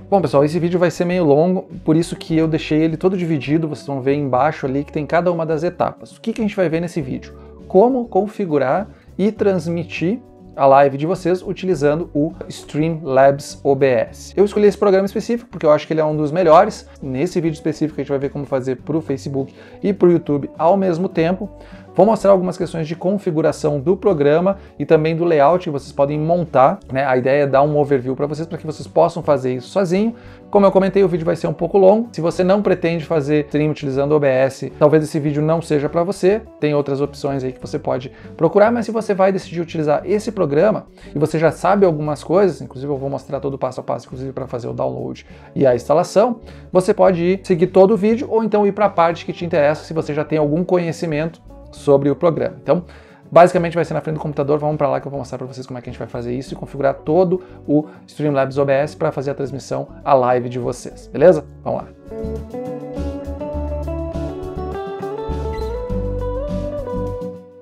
Bom, pessoal, esse vídeo vai ser meio longo, por isso que eu deixei ele todo dividido, vocês vão ver embaixo ali que tem cada uma das etapas. O que a gente vai ver nesse vídeo? Como configurar e transmitir a live de vocês utilizando o Streamlabs OBS. Eu escolhi esse programa específico porque eu acho que ele é um dos melhores. Nesse vídeo específico a gente vai ver como fazer para o Facebook e para o YouTube ao mesmo tempo. Vou mostrar algumas questões de configuração do programa e também do layout que vocês podem montar, né? A ideia é dar um overview para vocês que vocês possam fazer isso sozinho. Como eu comentei, o vídeo vai ser um pouco longo. Se você não pretende fazer stream utilizando o OBS, talvez esse vídeo não seja para você. Tem outras opções aí que você pode procurar, mas se você vai decidir utilizar esse programa e você já sabe algumas coisas, inclusive eu vou mostrar todo o passo a passo, inclusive para fazer o download e a instalação, você pode seguir todo o vídeo ou então ir para a parte que te interessa se você já tem algum conhecimento sobre o programa. Então, basicamente vai ser na frente do computador, vamos para lá que eu vou mostrar para vocês como é que a gente vai fazer isso e configurar todo o Streamlabs OBS para fazer a transmissão, a live de vocês, beleza? Vamos lá.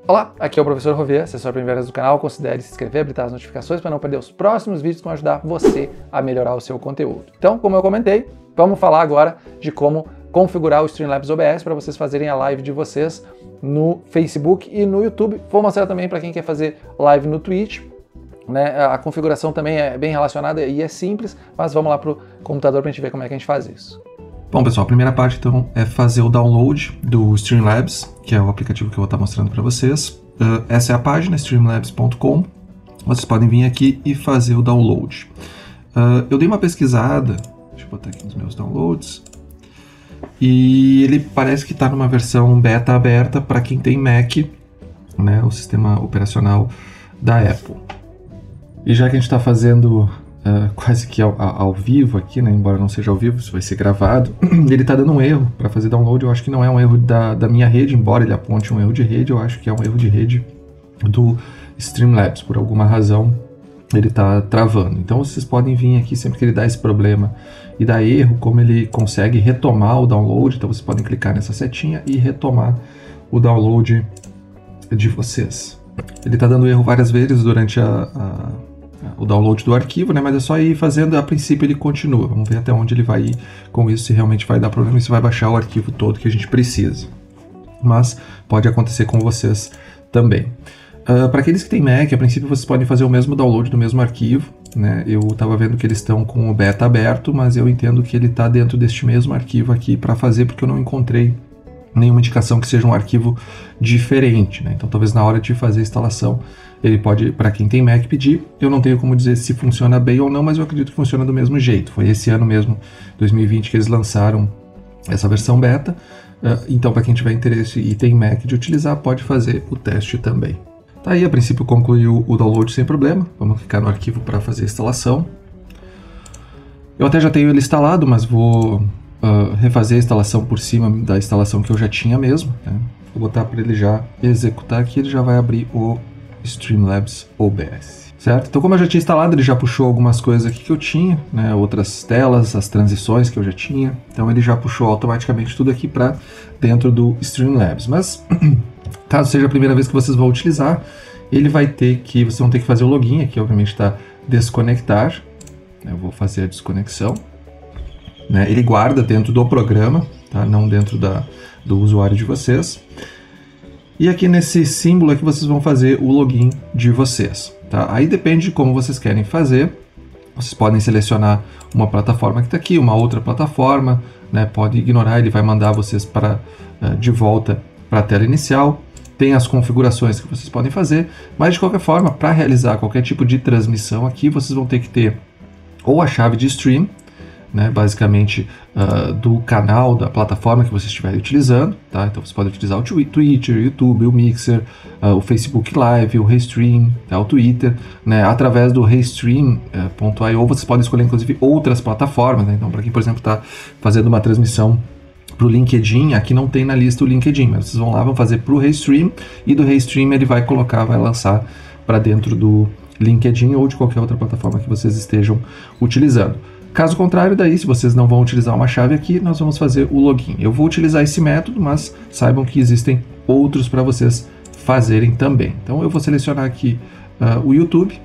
Olá, aqui é o professor Rovê, assessor para vendas do canal. Considere se inscrever, habilitar as notificações para não perder os próximos vídeos que vão ajudar você a melhorar o seu conteúdo. Então, como eu comentei, vamos falar agora de como configurar o Streamlabs OBS para vocês fazerem a live de vocês no Facebook e no YouTube. Vou mostrar também para quem quer fazer live no Twitch, né? A configuração também é bem relacionada e é simples, mas vamos lá para o computador para a gente ver como é que a gente faz isso. Bom, pessoal, a primeira parte então é fazer o download do Streamlabs, que é o aplicativo que eu vou estar mostrando para vocês. Essa é a página, streamlabs.com. Vocês podem vir aqui e fazer o download. Eu dei uma pesquisada, deixa eu botar aqui nos meus downloads, e ele parece que está numa versão beta aberta para quem tem Mac, né, o sistema operacional da Apple. E já que a gente está fazendo quase que ao vivo aqui, né, embora não seja ao vivo, isso vai ser gravado, ele está dando um erro para fazer download. Eu acho que não é um erro da minha rede, embora ele aponte um erro de rede, eu acho que é um erro de rede do Streamlabs, por alguma razão ele está travando. Então vocês podem vir aqui sempre que ele dá esse problema e dá erro, como ele consegue retomar o download, então vocês podem clicar nessa setinha e retomar o download de vocês. Ele está dando erro várias vezes durante o download do arquivo, né? Mas é só ir fazendo, a princípio ele continua. Vamos ver até onde ele vai ir com isso, se realmente vai dar problema e se vai baixar o arquivo todo que a gente precisa. Mas pode acontecer com vocês também. Para aqueles que têm Mac, a princípio vocês podem fazer o mesmo download do mesmo arquivo, né? Eu estava vendo que eles estão com o beta aberto, mas eu entendo que ele está dentro deste mesmo arquivo aqui para fazer, porque eu não encontrei nenhuma indicação que seja um arquivo diferente, né? Então talvez na hora de fazer a instalação ele pode, para quem tem Mac, pedir. Eu não tenho como dizer se funciona bem ou não, mas eu acredito que funciona do mesmo jeito. Foi esse ano mesmo, 2020, que eles lançaram essa versão beta. Então para quem tiver interesse e tem Mac de utilizar, pode fazer o teste também. Tá aí, a princípio concluiu o download sem problema. Vamos clicar no arquivo para fazer a instalação. Eu até já tenho ele instalado, mas vou refazer a instalação por cima da instalação que eu já tinha mesmo, né? Vou botar para ele já executar aqui, ele já vai abrir o Streamlabs OBS, certo? Então, como eu já tinha instalado, ele já puxou algumas coisas aqui que eu tinha, né? Outras telas, as transições que eu já tinha. Então ele já puxou automaticamente tudo aqui para dentro do Streamlabs. Mas caso seja a primeira vez que vocês vão utilizar, vocês vão ter que fazer o login aqui, obviamente está desconectar. Eu vou fazer a desconexão, né? Ele guarda dentro do programa, tá? Não dentro do usuário de vocês. E aqui nesse símbolo aqui vocês vão fazer o login de vocês, tá? Aí depende de como vocês querem fazer. Vocês podem selecionar uma plataforma que está aqui, uma outra plataforma, né? Pode ignorar, ele vai mandar vocês de volta para a tela inicial. Tem as configurações que vocês podem fazer, mas de qualquer forma, para realizar qualquer tipo de transmissão aqui, vocês vão ter que ter ou a chave de stream, né, basicamente do canal, da plataforma que você estiver utilizando, tá? Então você pode utilizar o Twitter, o YouTube, o Mixer, o Facebook Live, o Restream, tá? O Twitter, né? Através do Restream.io vocês podem escolher inclusive outras plataformas, né? Então para quem, por exemplo, está fazendo uma transmissão para o LinkedIn, aqui não tem na lista o LinkedIn, mas vocês vão lá, vão fazer para o Restream, e do Restream ele vai lançar para dentro do LinkedIn ou de qualquer outra plataforma que vocês estejam utilizando. Caso contrário, daí, se vocês não vão utilizar uma chave aqui, nós vamos fazer o login. Eu vou utilizar esse método, mas saibam que existem outros para vocês fazerem também. Então eu vou selecionar aqui o YouTube,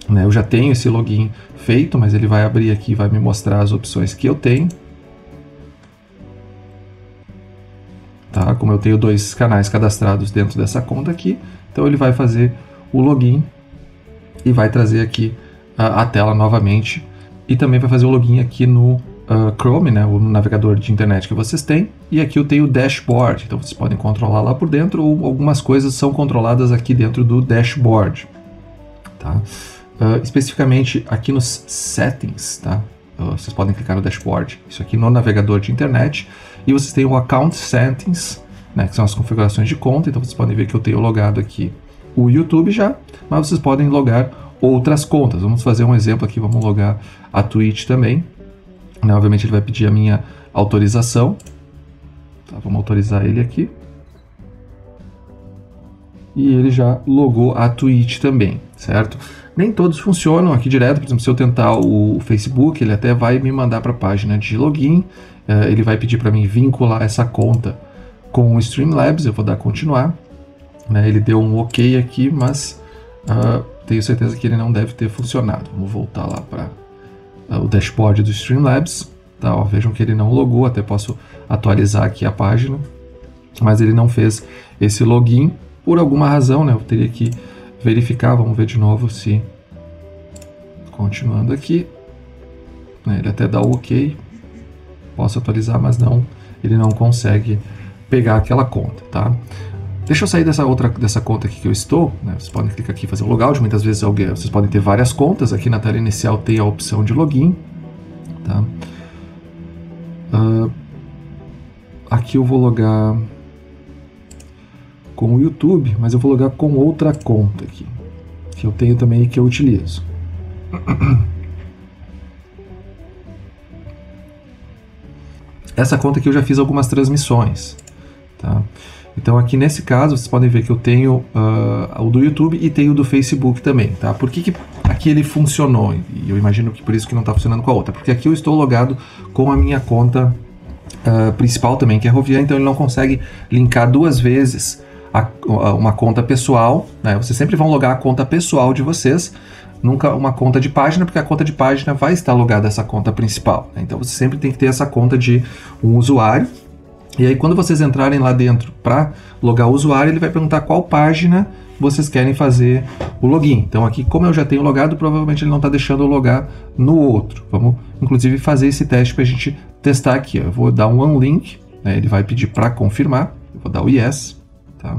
né? Eu já tenho esse login feito, mas ele vai abrir aqui e vai me mostrar as opções que eu tenho. Tá? Como eu tenho 2 canais cadastrados dentro dessa conta aqui, então ele vai fazer o login e vai trazer aqui a tela novamente, e também vai fazer o login aqui no Chrome, né, o navegador de internet que vocês têm, e aqui eu tenho o dashboard, então vocês podem controlar lá por dentro, ou algumas coisas são controladas aqui dentro do dashboard. Tá? Especificamente aqui nos settings, tá? Vocês podem clicar no dashboard, isso aqui no navegador de internet, e vocês têm o account settings, né, que são as configurações de conta. Então vocês podem ver que eu tenho logado aqui o YouTube já, mas vocês podem logar outras contas. Vamos fazer um exemplo aqui, vamos logar a Twitch também, né? Obviamente ele vai pedir a minha autorização, tá? Vamos autorizar ele aqui, e ele já logou a Twitch também, certo? Nem todos funcionam aqui direto. Por exemplo, se eu tentar o Facebook, ele até vai me mandar para a página de login, ele vai pedir para mim vincular essa conta com o Streamlabs, eu vou dar continuar, né? Ele deu um ok aqui, mas tenho certeza que ele não deve ter funcionado. Vamos voltar lá para o dashboard do Streamlabs, tá? Ó, vejam que ele não logou, até posso atualizar aqui a página, mas ele não fez esse login por alguma razão, né? Eu teria que verificar, vamos ver de novo se, continuando aqui, né? Ele até dá o ok, posso atualizar, mas não, ele não consegue pegar aquela conta, tá? Deixa eu sair dessa conta aqui que eu estou, né? Vocês podem clicar aqui e fazer o logout. Muitas vezes vocês podem ter várias contas. Aqui na tela inicial tem a opção de login, tá? Aqui eu vou logar com o YouTube, mas eu vou logar com outra conta aqui, que eu tenho também e que eu utilizo. Essa conta aqui eu já fiz algumas transmissões, tá? Então aqui nesse caso vocês podem ver que eu tenho o do YouTube e tenho o do Facebook também, tá? Por que aqui ele funcionou? E eu imagino que por isso que não está funcionando com a outra, porque aqui eu estou logado com a minha conta principal também, que é Rovian, então ele não consegue linkar 2 vezes uma conta pessoal, né? Vocês sempre vão logar a conta pessoal de vocês, nunca uma conta de página, porque a conta de página vai estar logada a essa conta principal, né? Então você sempre tem que ter essa conta de um usuário. E aí quando vocês entrarem lá dentro para logar o usuário, ele vai perguntar qual página vocês querem fazer o login. Então aqui, como eu já tenho logado, provavelmente ele não está deixando eu logar no outro. Vamos inclusive fazer esse teste para a gente testar aqui. Eu vou dar um unlink, né? Ele vai pedir para confirmar, eu vou dar o yes, tá?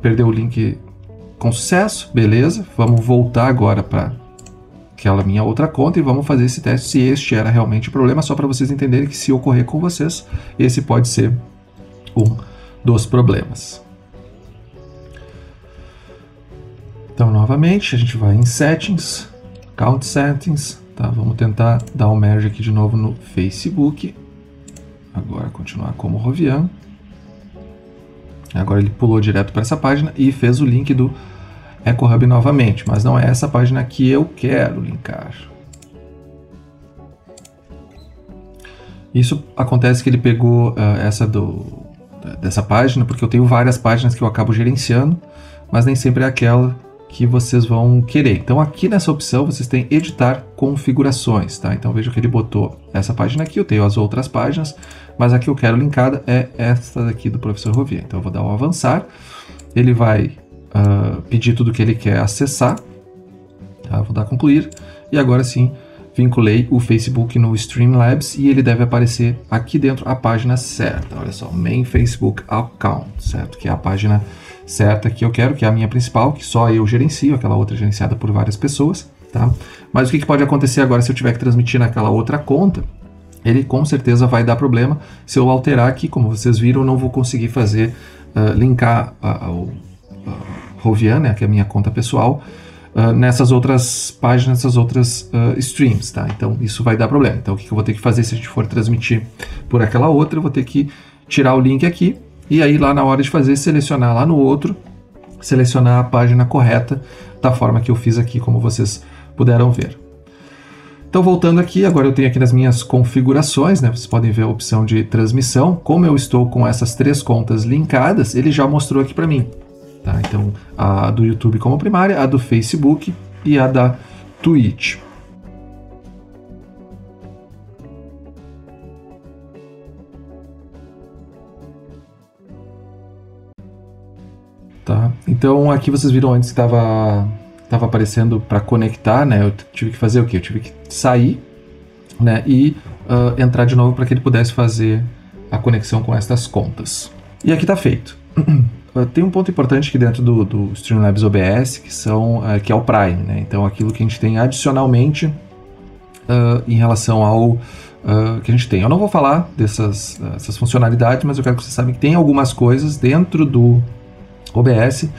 Perdeu o link com sucesso, beleza. Vamos voltar agora para aquela minha outra conta e vamos fazer esse teste se este era realmente o problema, só para vocês entenderem que se ocorrer com vocês, esse pode ser um dos problemas. Então, novamente, a gente vai em Settings, Account Settings, tá? Vamos tentar dar um merge aqui de novo no Facebook. Agora continuar como Rovian. Agora ele pulou direto para essa página e fez o link do EcoHub novamente, mas não é essa página que eu quero linkar. Isso acontece que ele pegou dessa página, porque eu tenho várias páginas que eu acabo gerenciando, mas nem sempre é aquela que vocês vão querer. Então aqui nessa opção vocês têm editar configurações, tá? Então veja que ele botou essa página aqui, eu tenho as outras páginas, mas a que eu quero linkada é esta daqui do professor Rovian. Então eu vou dar um avançar, ele vai pedir tudo que ele quer acessar, tá? Vou dar concluir, e agora sim vinculei o Facebook no Streamlabs e ele deve aparecer aqui dentro a página certa. Olha só, Main Facebook Account, certo? Que é a página certa que eu quero, que é a minha principal, que só eu gerencio, aquela outra gerenciada por várias pessoas, tá? Mas o que pode acontecer agora se eu tiver que transmitir naquela outra conta? Ele com certeza vai dar problema se eu alterar aqui, como vocês viram, eu não vou conseguir fazer linkar o Rovian, né, que é a minha conta pessoal, nessas outras páginas, nessas outras streams, tá? Então isso vai dar problema. Então o que eu vou ter que fazer se a gente for transmitir por aquela outra? Eu vou ter que tirar o link aqui e aí lá na hora de fazer, selecionar lá no outro, selecionar a página correta da forma que eu fiz aqui, como vocês puderam ver. Então voltando aqui, agora eu tenho aqui nas minhas configurações, né? Vocês podem ver a opção de transmissão. Como eu estou com essas 3 contas linkadas, ele já mostrou aqui para mim. Tá? Então, a do YouTube como primária, a do Facebook e a da Twitch. Tá? Então, aqui vocês viram antes que estava aparecendo para conectar, né? Eu tive que fazer o quê? Eu tive que sair, né? E entrar de novo para que ele pudesse fazer a conexão com estas contas. E aqui está feito. Tem um ponto importante aqui dentro do Streamlabs OBS, que é o Prime, né? Então, aquilo que a gente tem adicionalmente em relação ao que a gente tem. Eu não vou falar dessas funcionalidades, mas eu quero que vocês saibam que tem algumas coisas dentro do OBS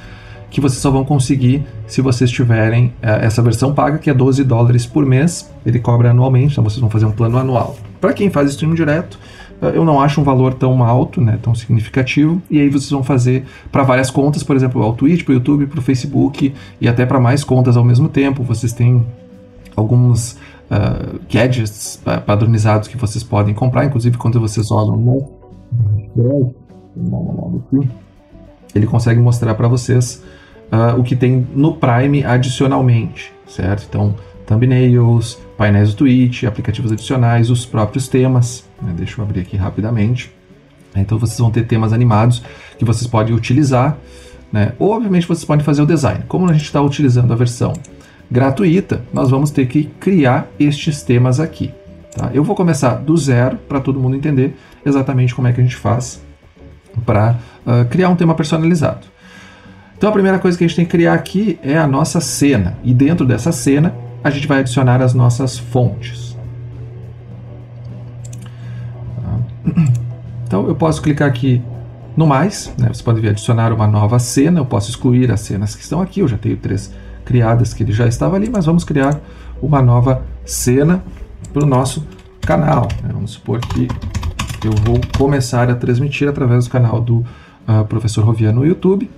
que vocês só vão conseguir se vocês tiverem essa versão paga, que é $12 por mês. Ele cobra anualmente, então vocês vão fazer um plano anual. Para quem faz stream direto, eu não acho um valor tão alto, né, tão significativo, e aí vocês vão fazer para várias contas, por exemplo, ao Twitch, para o YouTube, para o Facebook, e até para mais contas ao mesmo tempo. Vocês têm alguns gadgets padronizados que vocês podem comprar, inclusive quando vocês olham ele consegue mostrar para vocês o que tem no Prime adicionalmente, certo? Então, thumbnails, painéis do Twitch, aplicativos adicionais, os próprios temas, né? Deixa eu abrir aqui rapidamente. Então, vocês vão ter temas animados que vocês podem utilizar, né? Ou, obviamente, vocês podem fazer o design. Como a gente está utilizando a versão gratuita, nós vamos ter que criar estes temas aqui, tá? Eu vou começar do zero para todo mundo entender exatamente como é que a gente faz para criar um tema personalizado. Então a primeira coisa que a gente tem que criar aqui é a nossa cena, e dentro dessa cena a gente vai adicionar as nossas fontes. Então eu posso clicar aqui no mais, né? Você pode ver adicionar uma nova cena, eu posso excluir as cenas que estão aqui, eu já tenho 3 criadas que ele já estava ali, mas vamos criar uma nova cena para o nosso canal, né? Vamos supor que eu vou começar a transmitir através do canal do Professor Rovia no YouTube.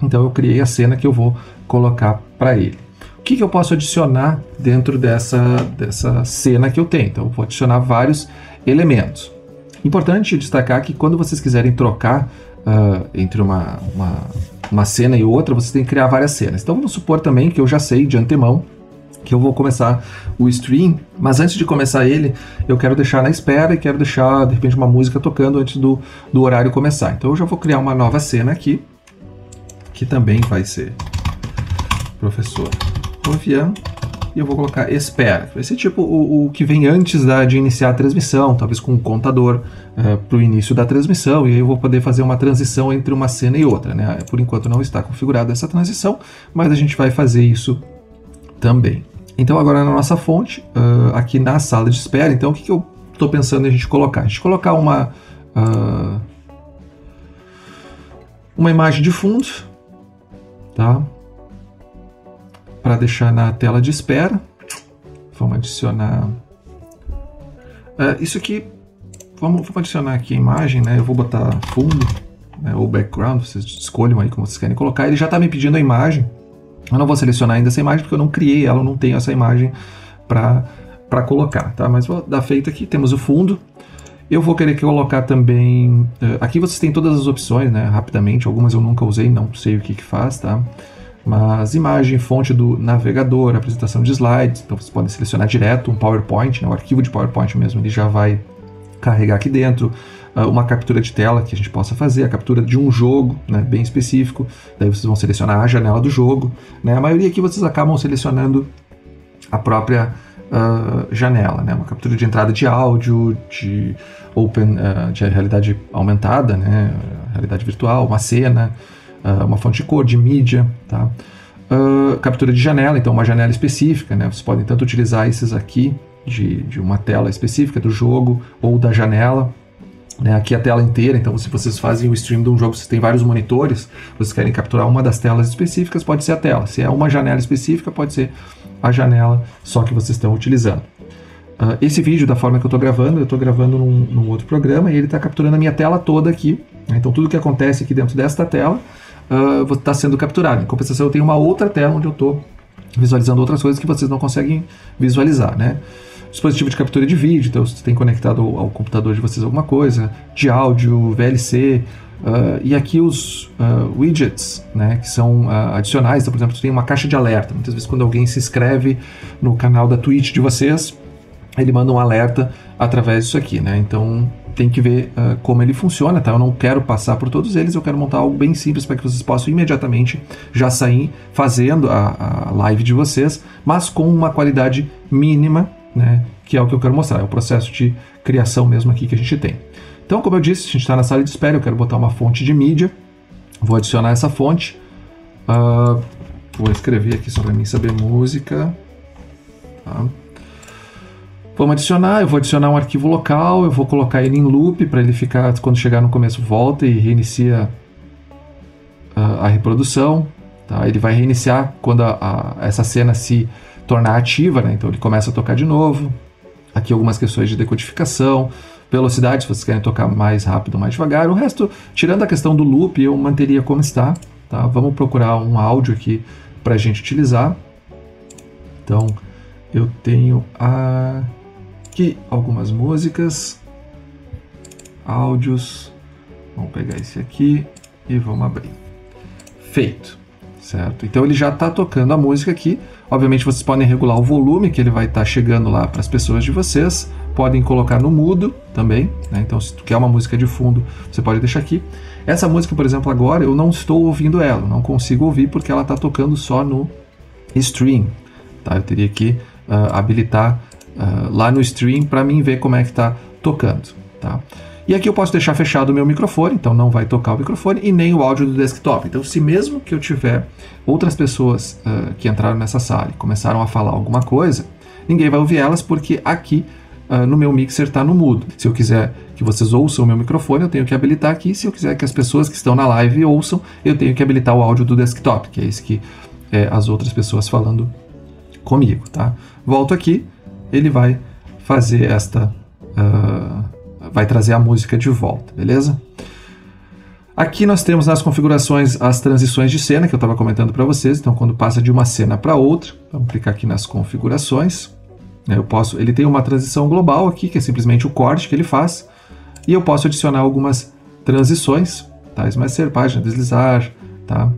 Então eu criei a cena que eu vou colocar para ele. O que eu posso adicionar dentro dessa cena que eu tenho? Então eu vou adicionar vários elementos. Importante destacar que quando vocês quiserem trocar entre uma cena e outra, vocês têm que criar várias cenas. Então vamos supor também que eu já sei de antemão que eu vou começar o stream, mas antes de começar ele, eu quero deixar na espera e quero deixar, de repente, uma música tocando antes do horário começar. Então eu já vou criar uma nova cena aqui, que também vai ser Professor Rovian, e eu vou colocar espera, que vai ser tipo o que vem antes de iniciar a transmissão, talvez com um contador para o início da transmissão, e aí eu vou poder fazer uma transição entre uma cena e outra, né? Por enquanto não está configurada essa transição, mas a gente vai fazer isso também. Então agora na nossa fonte, aqui na sala de espera, então o que eu estou pensando em a gente colocar? A gente colocar uma imagem de fundo, tá? Para deixar na tela de espera. Vamos adicionar isso aqui, vamos adicionar aqui a imagem, né? Eu vou botar fundo, né, ou background, vocês escolham aí como vocês querem colocar. Ele já está me pedindo a imagem. Eu não vou selecionar ainda essa imagem porque eu não criei ela, eu não tenho essa imagem para colocar, tá? Mas vou dar feito aqui, temos o fundo. Eu vou querer colocar também... aqui vocês têm todas as opções, né? Rapidamente, algumas eu nunca usei, não sei o que faz, tá? Mas imagem, fonte do navegador, apresentação de slides, então vocês podem selecionar direto um PowerPoint, né? O arquivo de PowerPoint mesmo, ele já vai carregar aqui dentro. Uma captura de tela que a gente possa fazer, a captura de um jogo, né, bem específico, daí vocês vão selecionar a janela do jogo, né? A maioria aqui vocês acabam selecionando a própria janela, né? Uma captura de entrada de áudio, de realidade aumentada, né? Realidade virtual, uma cena, uma fonte de cor, de mídia, tá? Captura de janela, então uma janela específica, né? Vocês podem tanto utilizar esses aqui de uma tela específica do jogo ou da janela, né? Aqui a tela inteira, então se vocês fazem o stream de um jogo, vocês têm vários monitores, vocês querem capturar uma das telas específicas, pode ser a tela. Se é uma janela específica, pode ser a janela só que vocês estão utilizando. Esse vídeo, da forma que eu estou gravando num outro programa, e ele está capturando a minha tela toda aqui, né? Então tudo que acontece aqui dentro desta tela está sendo capturado. Em compensação, eu tenho uma outra tela onde eu estou visualizando outras coisas que vocês não conseguem visualizar, né? dispositivo de captura de vídeo, então se tem conectado ao computador de vocês alguma coisa, de áudio, VLC, e aqui os widgets, né, que são adicionais. Então, por exemplo, tem uma caixa de alerta. Muitas vezes quando alguém se inscreve no canal da Twitch de vocês, ele manda um alerta através disso aqui, né? Então tem que ver como ele funciona, tá? Eu não quero passar por todos eles, eu quero montar algo bem simples para que vocês possam imediatamente já sair fazendo a live de vocês, mas com uma qualidade mínima, né? Que é o que eu quero mostrar, é o processo de criação mesmo aqui que a gente tem. Então, como eu disse, a gente está na sala de espera, eu quero botar uma fonte de mídia, vou adicionar essa fonte, vou escrever aqui só para mim saber música, tá? Vamos adicionar, eu vou adicionar um arquivo local, eu vou colocar ele em loop para ele ficar, quando chegar no começo volta e reinicia a reprodução, tá? Ele vai reiniciar quando essa cena se tornar ativa, né? Então ele começa a tocar de novo. Aqui algumas questões de decodificação, velocidade, se vocês querem tocar mais rápido ou mais devagar. O resto, tirando a questão do loop, eu manteria como está, tá? Vamos procurar um áudio aqui para a gente utilizar. Então eu tenho aqui algumas músicas, áudios, vamos pegar esse aqui e vamos abrir. Feito, certo? Então ele já está tocando a música aqui. Obviamente vocês podem regular o volume que ele vai estar chegando lá para as pessoas de vocês, podem colocar no mudo também, né? Então se tu quer uma música de fundo, você pode deixar aqui. Essa música, por exemplo, agora eu não estou ouvindo ela, não consigo ouvir porque ela está tocando só no stream, tá? Eu teria que habilitar lá no stream para mim ver como é que está tocando, tá? E aqui eu posso deixar fechado o meu microfone, então não vai tocar o microfone e nem o áudio do desktop. Então se mesmo que eu tiver outras pessoas que entraram nessa sala e começaram a falar alguma coisa, ninguém vai ouvir elas porque aqui no meu mixer está no mudo. Se eu quiser que vocês ouçam o meu microfone, eu tenho que habilitar aqui. Se eu quiser que as pessoas que estão na live ouçam, eu tenho que habilitar o áudio do desktop, que é esse que é as outras pessoas falando comigo, tá? Volto aqui, ele vai fazer vai trazer a música de volta, beleza? Aqui nós temos nas configurações as transições de cena que eu estava comentando para vocês. Então quando passa de uma cena para outra, vamos clicar aqui nas configurações. Ele tem uma transição global aqui, que é simplesmente o corte que ele faz, e eu posso adicionar algumas transições, tá? Esmaecer, página, deslizar, tá?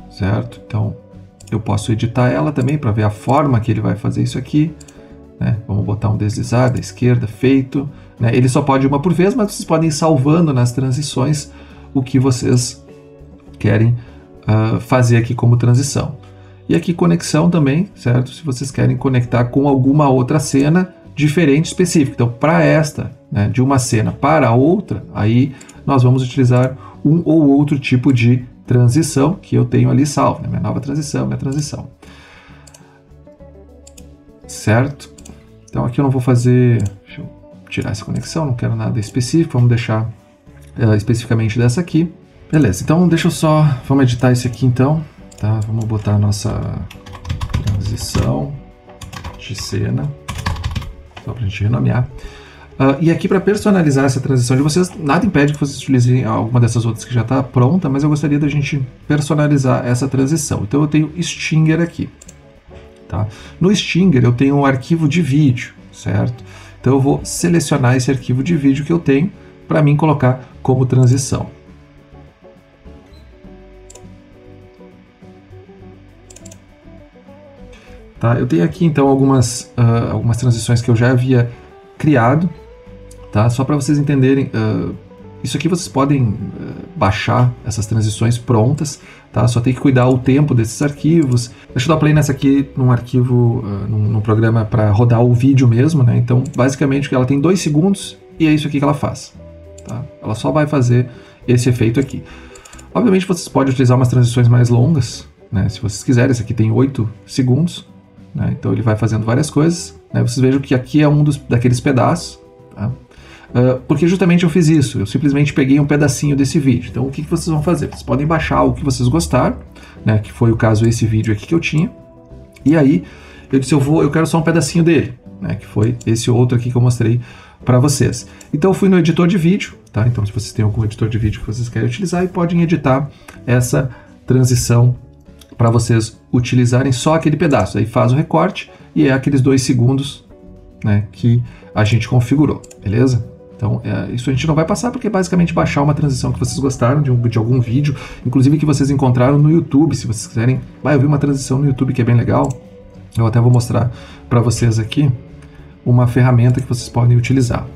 Certo? Então eu posso editar ela também para ver a forma que ele vai fazer isso aqui, né? Vamos botar um deslizar da esquerda, feito, né? Ele só pode uma por vez, mas vocês podem ir salvando nas transições o que vocês querem fazer aqui como transição. E aqui conexão também, certo? Se vocês querem conectar com alguma outra cena diferente, específica. Então, para esta, né, de uma cena para outra, aí nós vamos utilizar um ou outro tipo de transição que eu tenho ali salvo, né? Minha nova transição, minha transição. Certo? Então aqui eu não vou fazer... Deixa eu tirar essa conexão, não quero nada específico, vamos deixar especificamente dessa aqui. Beleza, então vamos editar esse aqui então. Tá, vamos botar a nossa transição de cena, só para a gente renomear. E aqui para personalizar essa transição de vocês, nada impede que vocês utilizem alguma dessas outras que já está pronta, mas eu gostaria da gente personalizar essa transição. Então eu tenho Stinger aqui. Tá? No Stinger eu tenho um arquivo de vídeo, certo? Então eu vou selecionar esse arquivo de vídeo que eu tenho para mim colocar como transição. Tá? Eu tenho aqui então algumas transições que eu já havia criado, tá? Só para vocês entenderem, isso aqui vocês podem baixar essas transições prontas, tá? Só tem que cuidar o tempo desses arquivos. Deixa eu dar play nessa aqui num arquivo, num programa para rodar o vídeo mesmo, né? Então basicamente ela tem 2 segundos e é isso aqui que ela faz, tá? Ela só vai fazer esse efeito aqui. Obviamente vocês podem utilizar umas transições mais longas, né? Se vocês quiserem, esse aqui tem 8 segundos. Né? Então ele vai fazendo várias coisas, né? Vocês vejam que aqui é um daqueles pedaços, tá? Porque justamente eu fiz isso, eu simplesmente peguei um pedacinho desse vídeo. Então o que vocês vão fazer? Vocês podem baixar o que vocês gostaram, né? Que foi o caso esse vídeo aqui que eu tinha, e aí eu disse eu quero só um pedacinho dele, né? Que foi esse outro aqui que eu mostrei para vocês. Então eu fui no editor de vídeo, tá? Então se vocês têm algum editor de vídeo que vocês querem utilizar, e podem editar essa transição para vocês utilizarem só aquele pedaço. Aí faz o recorte e é aqueles 2 segundos, né, que a gente configurou, beleza? Então, isso a gente não vai passar porque é basicamente baixar uma transição que vocês gostaram de algum vídeo, inclusive que vocês encontraram no YouTube. Se vocês quiserem, eu vi uma transição no YouTube que é bem legal, eu até vou mostrar para vocês aqui uma ferramenta que vocês podem utilizar.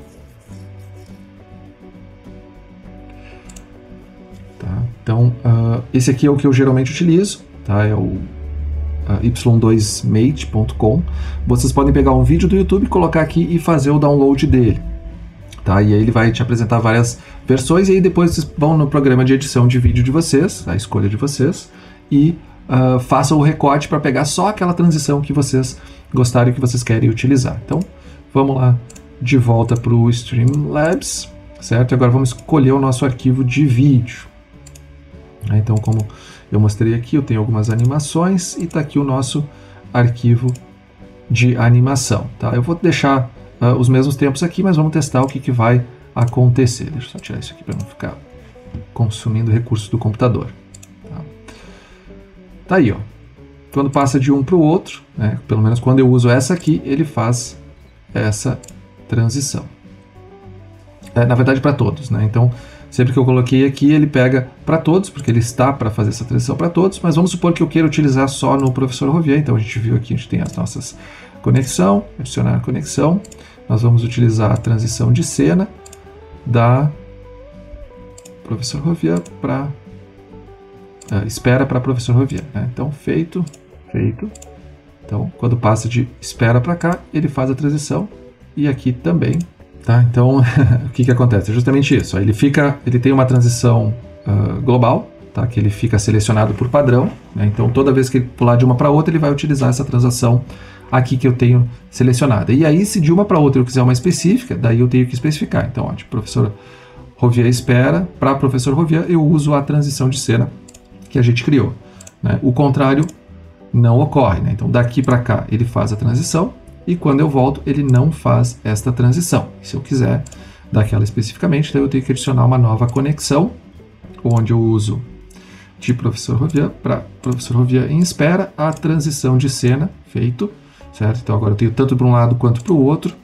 Tá? Então, esse aqui é o que eu geralmente utilizo, tá? É o y2mate.com. Vocês podem pegar um vídeo do YouTube, colocar aqui e fazer o download dele. Tá? E aí ele vai te apresentar várias versões, e aí depois vocês vão no programa de edição de vídeo de vocês, a escolha de vocês, e façam o recorte para pegar só aquela transição que vocês gostaram e que vocês querem utilizar. Então, vamos lá de volta para o Streamlabs, certo? E agora vamos escolher o nosso arquivo de vídeo. Então, como eu mostrei aqui, eu tenho algumas animações e está aqui o nosso arquivo de animação. Tá? Eu vou deixar os mesmos tempos aqui, mas vamos testar o que vai acontecer. Deixa eu só tirar isso aqui para não ficar consumindo recursos do computador. Tá aí, ó. Quando passa de um para o outro, né, pelo menos quando eu uso essa aqui, ele faz essa transição. Na verdade, para todos, né? Então, sempre que eu coloquei aqui, ele pega para todos, porque ele está para fazer essa transição para todos, mas vamos supor que eu queira utilizar só no Professor Rovia. Então, a gente viu aqui, a gente tem as nossas conexão, adicionar conexão. Nós vamos utilizar a transição de cena da Professor Rovia para espera para Professor Rovia, né? Então, feito. Então, quando passa de espera para cá, ele faz a transição, e aqui também, tá? Então, o que acontece? É justamente isso. Ele tem uma transição global, tá? Que ele fica selecionado por padrão, né? Então, toda vez que ele pular de uma para outra, ele vai utilizar essa transição aqui que eu tenho selecionada. E aí, se de uma para outra eu quiser uma específica, daí eu tenho que especificar. Então, ó, de Professor Rovia espera para Professor Rovia, eu uso a transição de cena que a gente criou, né? O contrário não ocorre, né? Então, daqui para cá ele faz a transição, e quando eu volto ele não faz esta transição. Se eu quiser daquela especificamente, então eu tenho que adicionar uma nova conexão, onde eu uso de Professor Rovia para Professor Rovia em espera, a transição de cena, feito, certo? Então agora eu tenho tanto para um lado quanto para o outro.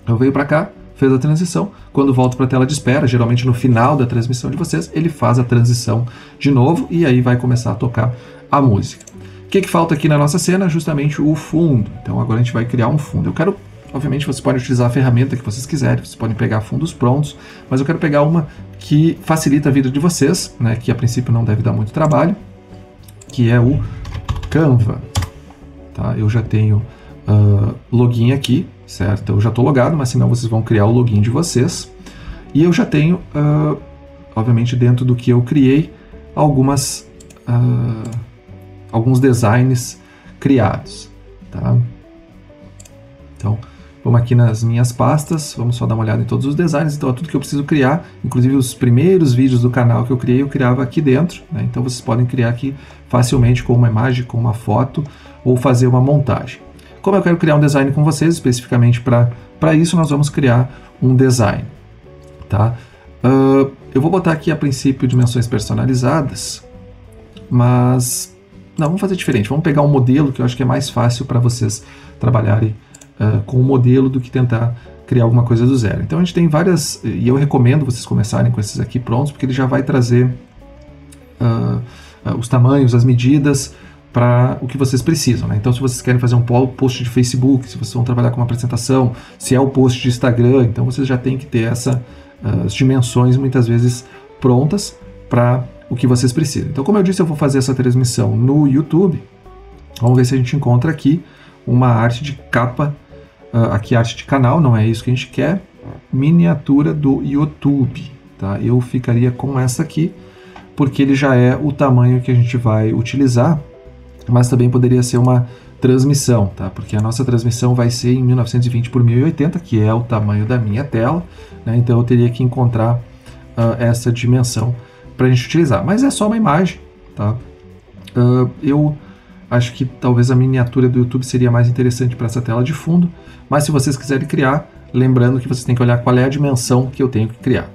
Eu venho para cá, fez a transição. Quando volto para a tela de espera, geralmente no final da transmissão de vocês, ele faz a transição de novo, e aí vai começar a tocar a música. O que falta aqui na nossa cena? Justamente o fundo. Então agora a gente vai criar um fundo. Eu quero, obviamente, vocês podem utilizar a ferramenta que vocês quiserem, vocês podem pegar fundos prontos, mas eu quero pegar uma que facilita a vida de vocês, né, que a princípio não deve dar muito trabalho, que é o Canva. Tá? Eu já tenho login aqui, certo? Eu já estou logado, mas senão vocês vão criar o login de vocês. E eu já tenho, obviamente, dentro do que eu criei, alguns designs criados. Tá? Então, vamos aqui nas minhas pastas, vamos só dar uma olhada em todos os designs. Então, é tudo que eu preciso criar, inclusive os primeiros vídeos do canal que eu criei, eu criava aqui dentro, né? Então, vocês podem criar aqui facilmente com uma imagem, com uma foto, ou fazer uma montagem. Como eu quero criar um design com vocês, especificamente para isso, nós vamos criar um design. Tá? Eu vou botar aqui, a princípio, dimensões personalizadas, mas não, vamos fazer diferente. Vamos pegar um modelo que eu acho que é mais fácil para vocês trabalharem com o modelo do que tentar criar alguma coisa do zero. Então a gente tem várias, e eu recomendo vocês começarem com esses aqui prontos, porque ele já vai trazer os tamanhos, as medidas para o que vocês precisam, né? Então, se vocês querem fazer um post de Facebook, se vocês vão trabalhar com uma apresentação, se é o post de Instagram, então vocês já têm que ter as dimensões muitas vezes prontas para o que vocês precisam. Então, como eu disse, eu vou fazer essa transmissão no YouTube. Vamos ver se a gente encontra aqui uma arte de capa, aqui arte de canal, não é isso que a gente quer, miniatura do YouTube, tá? Eu ficaria com essa aqui, porque ele já é o tamanho que a gente vai utilizar, mas também poderia ser uma transmissão, tá? Porque a nossa transmissão vai ser em 1920 por 1080, que é o tamanho da minha tela, né? Então eu teria que encontrar essa dimensão para a gente utilizar, mas é só uma imagem, tá? Eu acho que talvez a miniatura do YouTube seria mais interessante para essa tela de fundo, mas se vocês quiserem criar, lembrando que vocês têm que olhar qual é a dimensão que eu tenho que criar.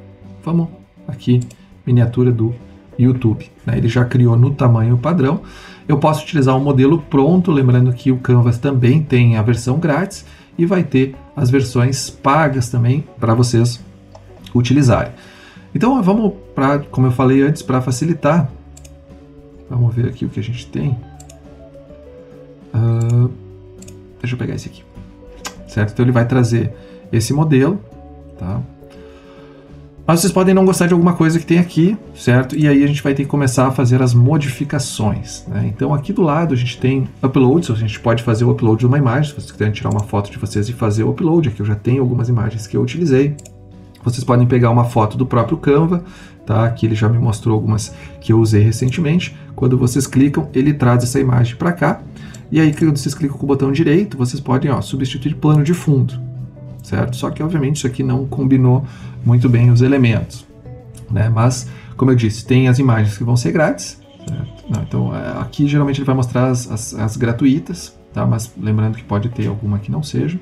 Vamos aqui, miniatura do YouTube, né? Ele já criou no tamanho padrão. Eu posso utilizar um modelo pronto, lembrando que o Canvas também tem a versão grátis e vai ter as versões pagas também para vocês utilizarem. Então vamos para, como eu falei antes, para facilitar, vamos ver aqui o que a gente tem. Deixa eu pegar esse aqui, certo? Então ele vai trazer esse modelo, tá? Mas vocês podem não gostar de alguma coisa que tem aqui, certo? E aí a gente vai ter que começar a fazer as modificações, né? Então aqui do lado a gente tem uploads, a gente pode fazer o upload de uma imagem, se vocês quiserem tirar uma foto de vocês e fazer o upload. Aqui eu já tenho algumas imagens que eu utilizei. Vocês podem pegar uma foto do próprio Canva, tá? Aqui ele já me mostrou algumas que eu usei recentemente. Quando vocês clicam, ele traz essa imagem para cá. E aí quando vocês clicam com o botão direito, vocês podem, ó, substituir plano de fundo, certo? Só que obviamente isso aqui não combinou muito bem os elementos, né? Mas, como eu disse, tem as imagens que vão ser grátis, certo? Não, então aqui geralmente ele vai mostrar as gratuitas, tá? Mas lembrando que pode ter alguma que não seja,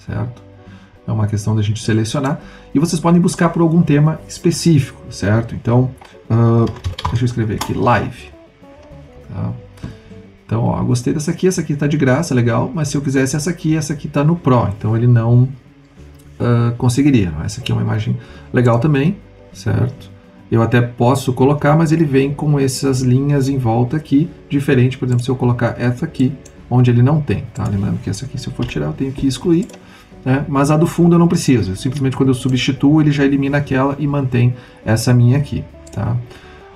certo? É uma questão da gente selecionar. E vocês podem buscar por algum tema específico, certo? Então, deixa eu escrever aqui, live, tá? Então, ó, gostei dessa aqui, essa aqui está de graça, legal, mas se eu quisesse essa aqui está no Pro, então ele não conseguiria. Essa aqui é uma imagem legal também, certo? Eu até posso colocar, mas ele vem com essas linhas em volta aqui, diferente, por exemplo, se eu colocar essa aqui, onde ele não tem, tá? Lembrando que essa aqui, se eu for tirar, eu tenho que excluir, né? Mas a do fundo eu não preciso, eu simplesmente quando eu substituo, ele já elimina aquela e mantém essa minha aqui, tá?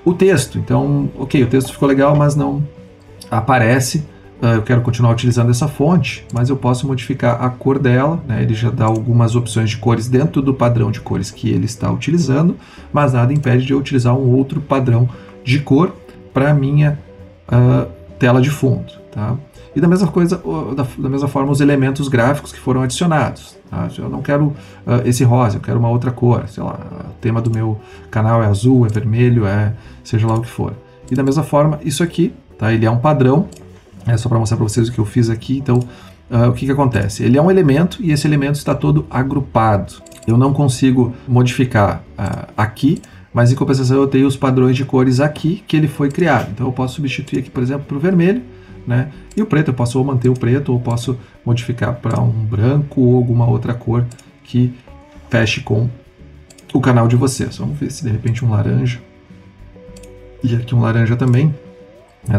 O texto, então, ok, o texto ficou legal, mas não aparece, eu quero continuar utilizando essa fonte, mas eu posso modificar a cor dela, né? Ele já dá algumas opções de cores dentro do padrão de cores que ele está utilizando, mas nada impede de eu utilizar um outro padrão de cor para a minha tela de fundo, tá? E da mesma forma os elementos gráficos que foram adicionados, tá? Eu não quero esse rosa, eu quero uma outra cor, sei lá, o tema do meu canal é azul, é vermelho, seja lá o que for. E da mesma forma, isso aqui, tá? Ele é um padrão, só para mostrar para vocês o que eu fiz aqui. Então, o que acontece? Ele é um elemento e esse elemento está todo agrupado. Eu não consigo modificar aqui, mas em compensação eu tenho os padrões de cores aqui que ele foi criado. Então eu posso substituir aqui, por exemplo, para o vermelho, né? E o preto, eu posso ou manter o preto ou posso modificar para um branco ou alguma outra cor que feche com o canal de vocês. Vamos ver se de repente um laranja e aqui um laranja também.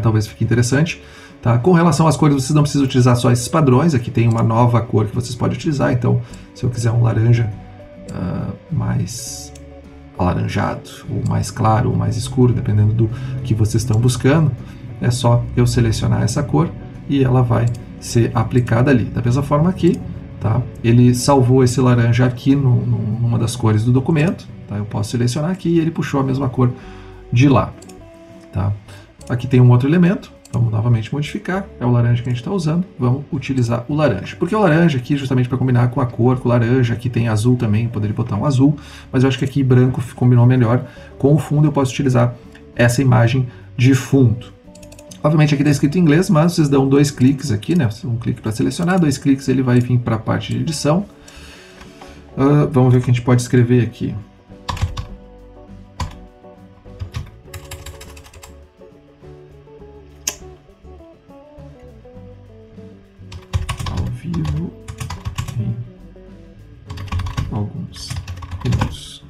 Talvez fique interessante, tá? Com relação às cores, vocês não precisam utilizar só esses padrões. Aqui tem uma nova cor que vocês podem utilizar. Então, se eu quiser um laranja mais alaranjado, ou mais claro, ou mais escuro, dependendo do que vocês estão buscando, é só eu selecionar essa cor e ela vai ser aplicada ali. Da mesma forma aqui, tá? Ele salvou esse laranja aqui numa das cores do documento, tá? Eu posso selecionar aqui e ele puxou a mesma cor de lá, tá? Aqui tem um outro elemento, vamos novamente modificar, é o laranja que a gente está usando, vamos utilizar o laranja. Porque o laranja aqui, justamente para combinar com a cor, com o laranja, aqui tem azul também, poderia botar um azul, mas eu acho que aqui branco combinou melhor. Com o fundo eu posso utilizar essa imagem de fundo. Obviamente aqui está escrito em inglês, mas vocês dão 2 cliques aqui, né? Um clique para selecionar, 2 cliques ele vai vir para a parte de edição. Vamos ver o que a gente pode escrever aqui. Vivo em alguns minutos.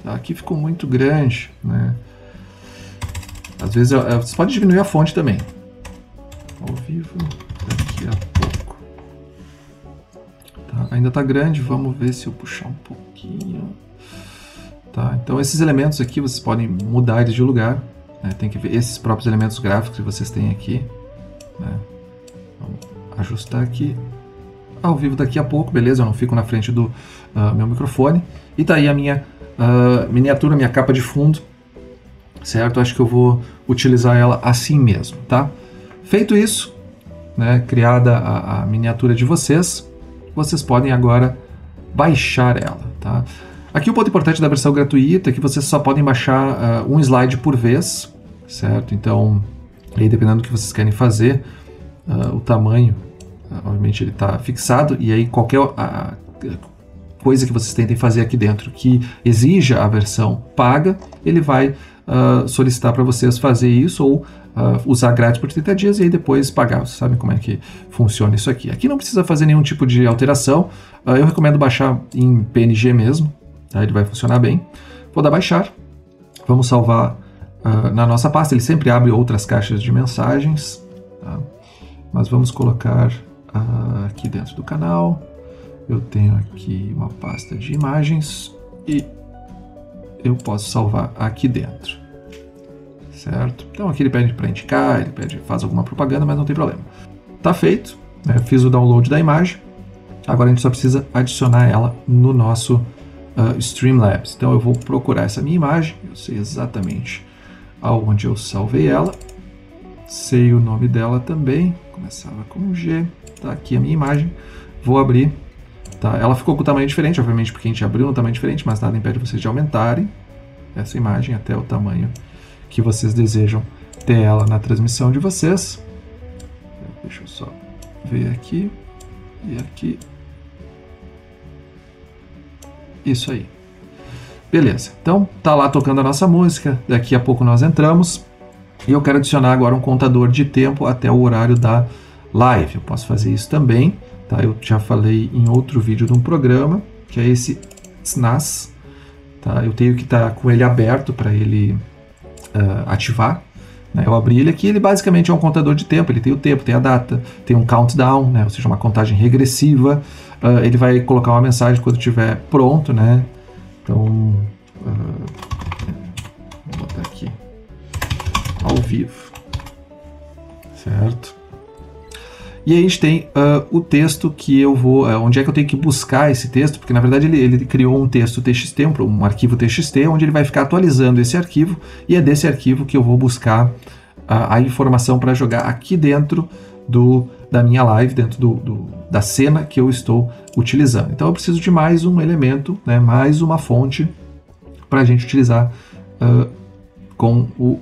Aqui ficou muito grande, né? Às vezes você pode diminuir a fonte também. Ao vivo daqui a pouco. Tá, ainda está grande, vamos ver se eu puxar um pouquinho. Tá, então esses elementos aqui vocês podem mudar eles de lugar, né? Tem que ver esses próprios elementos gráficos que vocês têm aqui, né? Vamos ajustar aqui. Ao vivo daqui a pouco, beleza? Eu não fico na frente do meu microfone. E tá aí a minha miniatura, minha capa de fundo, certo? Acho que eu vou utilizar ela assim mesmo, tá? Feito isso, né, criada a miniatura de vocês, vocês podem agora baixar ela, tá? Aqui o ponto importante da versão gratuita é que vocês só podem baixar um slide por vez, certo? Então, aí dependendo do que vocês querem fazer, o tamanho, obviamente ele está fixado, e aí qualquer coisa que vocês tentem fazer aqui dentro que exija a versão paga, ele vai solicitar para vocês fazer isso ou usar grátis por 30 dias e aí depois pagar. Vocês sabem como é que funciona isso aqui. Aqui não precisa fazer nenhum tipo de alteração. Eu recomendo baixar em PNG mesmo, tá? Ele vai funcionar bem. Vou dar baixar. Vamos salvar na nossa pasta. Ele sempre abre outras caixas de mensagens, tá? Mas vamos colocar aqui dentro do canal. Eu tenho aqui uma pasta de imagens e eu posso salvar aqui dentro, certo? Então aqui ele pede para indicar, ele pede, faz alguma propaganda, mas não tem problema. Tá feito, né? Fiz o download da imagem, agora a gente só precisa adicionar ela no nosso Streamlabs. Então eu vou procurar essa minha imagem, eu sei exatamente aonde eu salvei ela, sei o nome dela também, começava com G, tá aqui a minha imagem, vou abrir. Tá, ela ficou com o tamanho diferente, obviamente porque a gente abriu um tamanho diferente, mas nada impede vocês de aumentarem essa imagem até o tamanho que vocês desejam ter ela na transmissão de vocês. Deixa eu só ver aqui e aqui. Isso aí. Beleza, então tá lá tocando a nossa música, daqui a pouco nós entramos e eu quero adicionar agora um contador de tempo até o horário da live. Eu posso fazer isso também. Tá, eu já falei em outro vídeo de um programa, que é esse SNAS. Tá, eu tenho que estar com ele aberto para ele ativar. Né, eu abri ele aqui, ele basicamente é um contador de tempo. Ele tem o tempo, tem a data, tem um countdown, né, ou seja, uma contagem regressiva. Ele vai colocar uma mensagem quando estiver pronto. Né, então, vou botar aqui, ao vivo. Certo? E aí a gente tem o texto que eu vou... onde é que eu tenho que buscar esse texto? Porque na verdade ele criou um texto TXT, um arquivo TXT, onde ele vai ficar atualizando esse arquivo, e é desse arquivo que eu vou buscar a informação para jogar aqui dentro da minha live, dentro da cena que eu estou utilizando. Então eu preciso de mais um elemento, né, mais uma fonte para a gente utilizar com o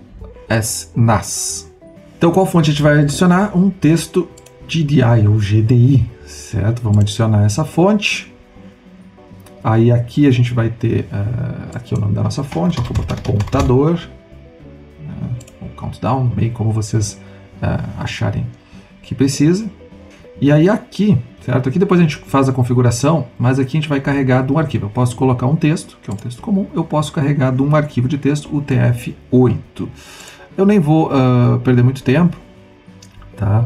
SNAS. Então qual fonte a gente vai adicionar? Um texto GDI ou GDI, certo? Vamos adicionar essa fonte. Aí aqui a gente vai ter, aqui é o nome da nossa fonte, eu vou botar contador, ou countdown, bem como vocês acharem que precisa. E aí aqui, certo? Aqui depois a gente faz a configuração, mas aqui a gente vai carregar de um arquivo. Eu posso colocar um texto, que é um texto comum, eu posso carregar de um arquivo de texto, o TF8. Eu nem vou perder muito tempo, tá?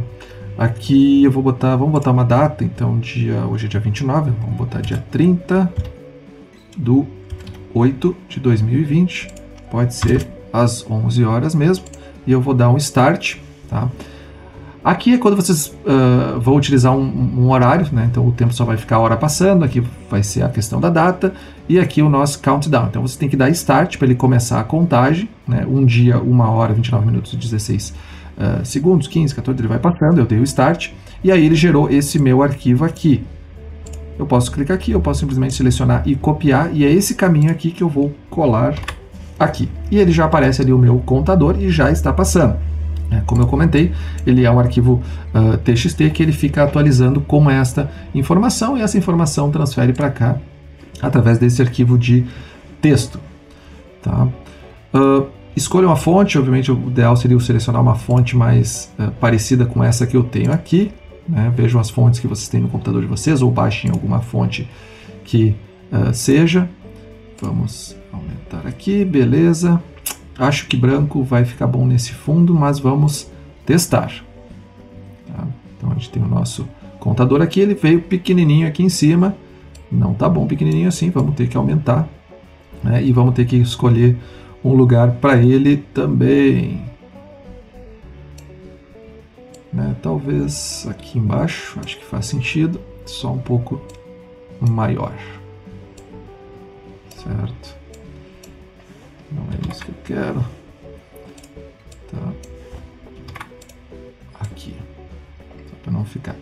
Aqui eu vou botar, vamos botar uma data, então hoje é dia 29, vamos botar dia 30/8/2020, pode ser às 11 horas mesmo, e eu vou dar um start, tá? Aqui é quando vocês vão utilizar um horário, né? Então o tempo só vai ficar a hora passando, aqui vai ser a questão da data, e aqui o nosso countdown. Então você tem que dar start para ele começar a contagem, né? 1 dia, 1 hora, 29 minutos e 16 segundos, 15, 14, ele vai passando, eu dei o start, e aí ele gerou esse meu arquivo aqui. Eu posso clicar aqui, eu posso simplesmente selecionar e copiar, e é esse caminho aqui que eu vou colar aqui. E ele já aparece ali o meu contador e já está passando. Como eu comentei, ele é um arquivo TXT que ele fica atualizando com esta informação, e essa informação transfere para cá através desse arquivo de texto. Tá? Escolha uma fonte, obviamente o ideal seria eu selecionar uma fonte mais parecida com essa que eu tenho aqui. Né? Vejam as fontes que vocês têm no computador de vocês, ou baixem alguma fonte que seja. Vamos aumentar aqui, beleza. Acho que branco vai ficar bom nesse fundo, mas vamos testar. Tá? Então a gente tem o nosso contador aqui, ele veio pequenininho aqui em cima. Não tá bom pequenininho assim, vamos ter que aumentar. Né? E vamos ter que escolher um lugar para ele também. Né? Talvez aqui embaixo, acho que faz sentido, só um pouco maior. Certo? Não é isso que eu quero. Tá. Aqui. Só para não ficar.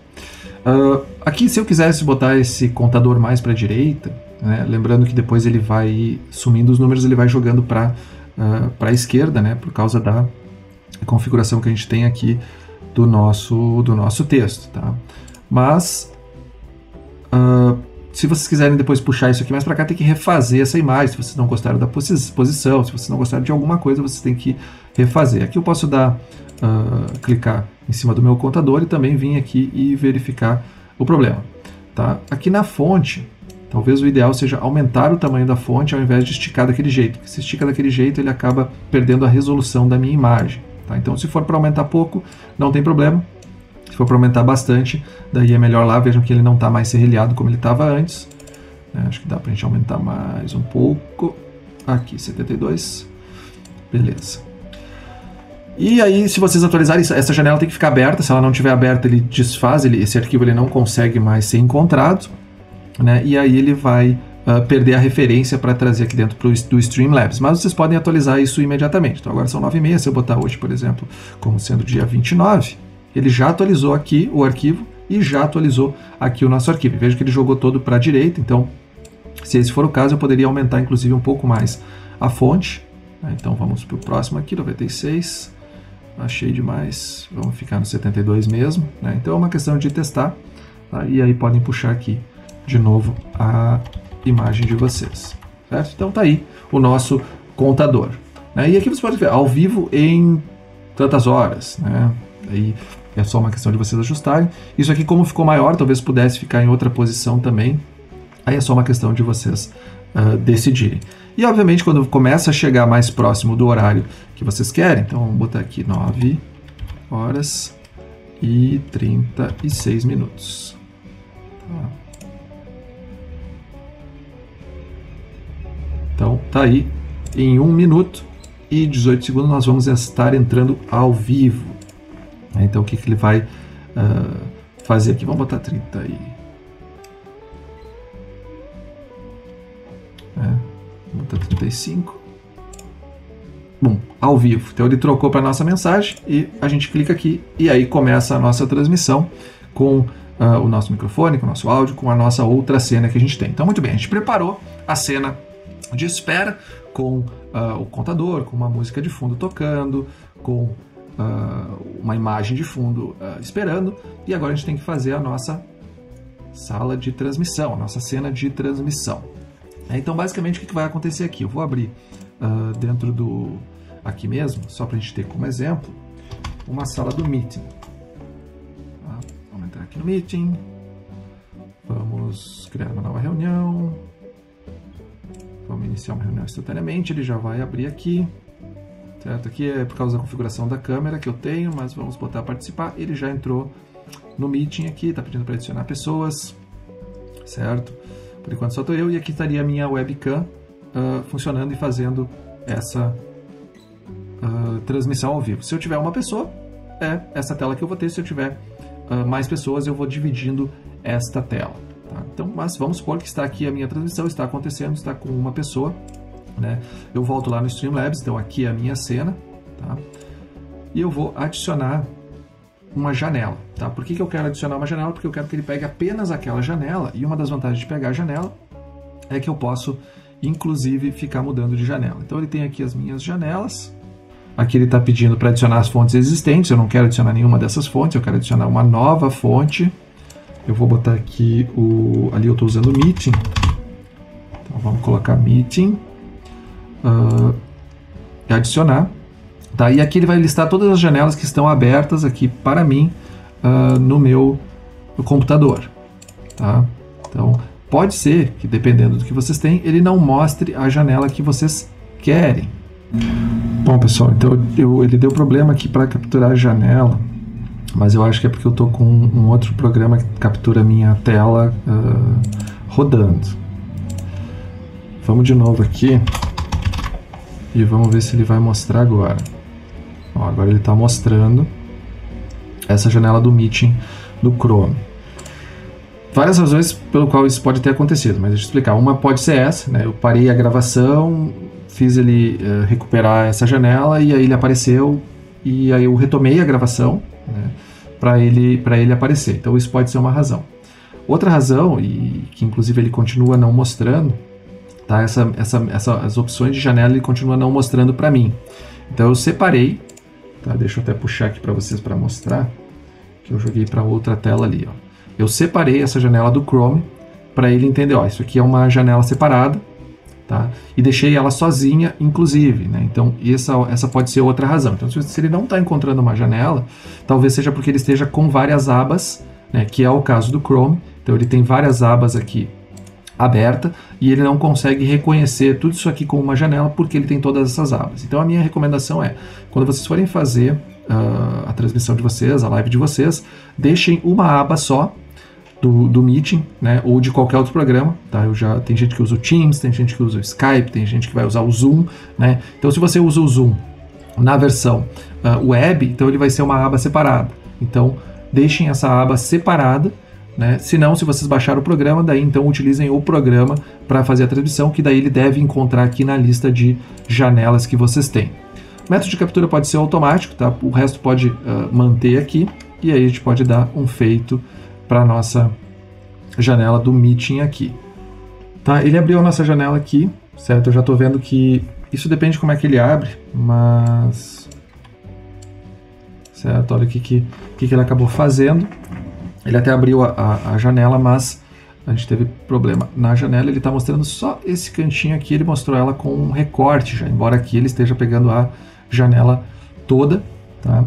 Aqui, se eu quisesse botar esse contador mais para a direita, né, lembrando que depois ele vai sumindo os números, ele vai jogando para a esquerda, né, por causa da configuração que a gente tem aqui do nosso texto. Tá? Mas se vocês quiserem depois puxar isso aqui mais para cá, tem que refazer essa imagem. Se vocês não gostaram da posição, se vocês não gostaram de alguma coisa, vocês têm que refazer. Aqui eu posso dar, clicar em cima do meu contador e também vir aqui e verificar o problema. Tá? Aqui na fonte, talvez o ideal seja aumentar o tamanho da fonte ao invés de esticar daquele jeito. Porque se estica daquele jeito, ele acaba perdendo a resolução da minha imagem. Tá? Então, se for para aumentar pouco, não tem problema. Se for para aumentar bastante, daí é melhor lá. Vejam que ele não está mais serrilhado como ele estava antes. Acho que dá para a gente aumentar mais um pouco. Aqui, 72. Beleza. E aí, se vocês atualizarem, essa janela tem que ficar aberta. Se ela não estiver aberta, ele desfaz. Esse arquivo ele não consegue mais ser encontrado. Né? E aí ele vai perder a referência para trazer aqui dentro do Streamlabs. Mas vocês podem atualizar isso imediatamente. Então agora são 9h30. Se eu botar hoje, por exemplo, como sendo dia 29, ele já atualizou aqui o arquivo e já atualizou aqui o nosso arquivo. Veja que ele jogou todo para a direita. Então, se esse for o caso, eu poderia aumentar inclusive um pouco mais a fonte. Então vamos para o próximo aqui, 96. Achei demais. Vamos ficar no 72 mesmo. Né? Então é uma questão de testar. Tá? E aí podem puxar aqui de novo a imagem de vocês. Certo? Então tá aí o nosso contador. Né? E aqui você pode ver ao vivo em tantas horas. Né? Aí é só uma questão de vocês ajustarem. Isso aqui, como ficou maior, talvez pudesse ficar em outra posição também. Aí é só uma questão de vocês decidirem. E obviamente quando começa a chegar mais próximo do horário que vocês querem, então vamos botar aqui 9 horas e 36 minutos. Tá. Então tá aí, em 1 minuto e 18 segundos nós vamos estar entrando ao vivo. Então o que ele vai fazer aqui? Vamos botar 30 aí. Vamos botar 35. Bom, ao vivo. Então ele trocou para a nossa mensagem e a gente clica aqui e aí começa a nossa transmissão com o nosso microfone, com o nosso áudio, com a nossa outra cena que a gente tem. Então muito bem, a gente preparou a cena de espera com o contador, com uma música de fundo tocando, com uma imagem de fundo esperando, e agora a gente tem que fazer a nossa sala de transmissão, a nossa cena de transmissão. Então basicamente o que vai acontecer aqui? Eu vou abrir dentro do aqui mesmo, só para a gente ter como exemplo, uma sala do Meeting. Tá? Vamos entrar aqui no Meeting, vamos criar uma nova reunião, vamos iniciar uma reunião instantaneamente, ele já vai abrir aqui. Certo? Aqui é por causa da configuração da câmera que eu tenho, mas vamos botar participar. Ele já entrou no Meeting aqui, está pedindo para adicionar pessoas, certo? Por enquanto só estou eu e aqui estaria a minha webcam funcionando e fazendo essa transmissão ao vivo. Se eu tiver uma pessoa, é essa tela que eu vou ter. Se eu tiver mais pessoas, eu vou dividindo esta tela. Tá? Então, mas vamos supor que está aqui a minha transmissão, está acontecendo, está com uma pessoa. Né? Eu volto lá no Streamlabs, então aqui é a minha cena, tá? E eu vou adicionar uma janela. Tá? Por que eu quero adicionar uma janela? Porque eu quero que ele pegue apenas aquela janela, e uma das vantagens de pegar a janela é que eu posso, inclusive, ficar mudando de janela. Então ele tem aqui as minhas janelas, aqui ele está pedindo para adicionar as fontes existentes, eu não quero adicionar nenhuma dessas fontes, eu quero adicionar uma nova fonte. Eu vou botar aqui, ali eu estou usando o Meeting, então vamos colocar Meeting, adicionar, tá? E aqui ele vai listar todas as janelas que estão abertas aqui para mim no meu computador, tá? Então pode ser que, dependendo do que vocês têm, ele não mostre a janela que vocês querem. Bom, pessoal, então ele deu problema aqui para capturar a janela, mas eu acho que é porque eu estou com um outro programa que captura a minha tela rodando. Vamos de novo aqui e vamos ver se ele vai mostrar agora. Ó, agora ele está mostrando essa janela do Meeting do Chrome. Várias razões pelo qual isso pode ter acontecido, mas deixa eu explicar. Uma pode ser essa, né? Eu parei a gravação, fiz ele recuperar essa janela e aí ele apareceu e aí eu retomei a gravação, né, para ele aparecer. Então isso pode ser uma razão. Outra razão, e que inclusive ele continua não mostrando, tá? As opções de janela ele continua não mostrando para mim. Então eu separei, tá? Deixa eu até puxar aqui para vocês para mostrar, que eu joguei para outra tela ali. Ó. Eu separei essa janela do Chrome para ele entender, ó, isso aqui é uma janela separada, tá? E deixei ela sozinha, inclusive, né? Então essa pode ser outra razão. Então se ele não está encontrando uma janela, talvez seja porque ele esteja com várias abas, né? Que é o caso do Chrome. Então ele tem várias abas aqui aberta e ele não consegue reconhecer tudo isso aqui como uma janela porque ele tem todas essas abas. Então a minha recomendação é, quando vocês forem fazer a transmissão de vocês, a live de vocês, deixem uma aba só do Meeting, né, ou de qualquer outro programa, tá? Tem gente que usa o Teams, tem gente que usa o Skype, tem gente que vai usar o Zoom, né? Então se você usa o Zoom na versão web, então ele vai ser uma aba separada. Então deixem essa aba separada, né? Se não, se vocês baixaram o programa, daí então utilizem o programa para fazer a transmissão, que daí ele deve encontrar aqui na lista de janelas que vocês têm. O método de captura pode ser automático, tá? O resto pode manter aqui, e aí a gente pode dar um feito para a nossa janela do Meeting aqui. Tá? Ele abriu a nossa janela aqui, certo? Eu já estou vendo que isso depende de como é que ele abre, mas... Certo? Olha o que ele acabou fazendo. Ele até abriu a janela, mas a gente teve problema. Na janela ele está mostrando só esse cantinho aqui, ele mostrou ela com um recorte já, embora aqui ele esteja pegando a janela toda. Tá?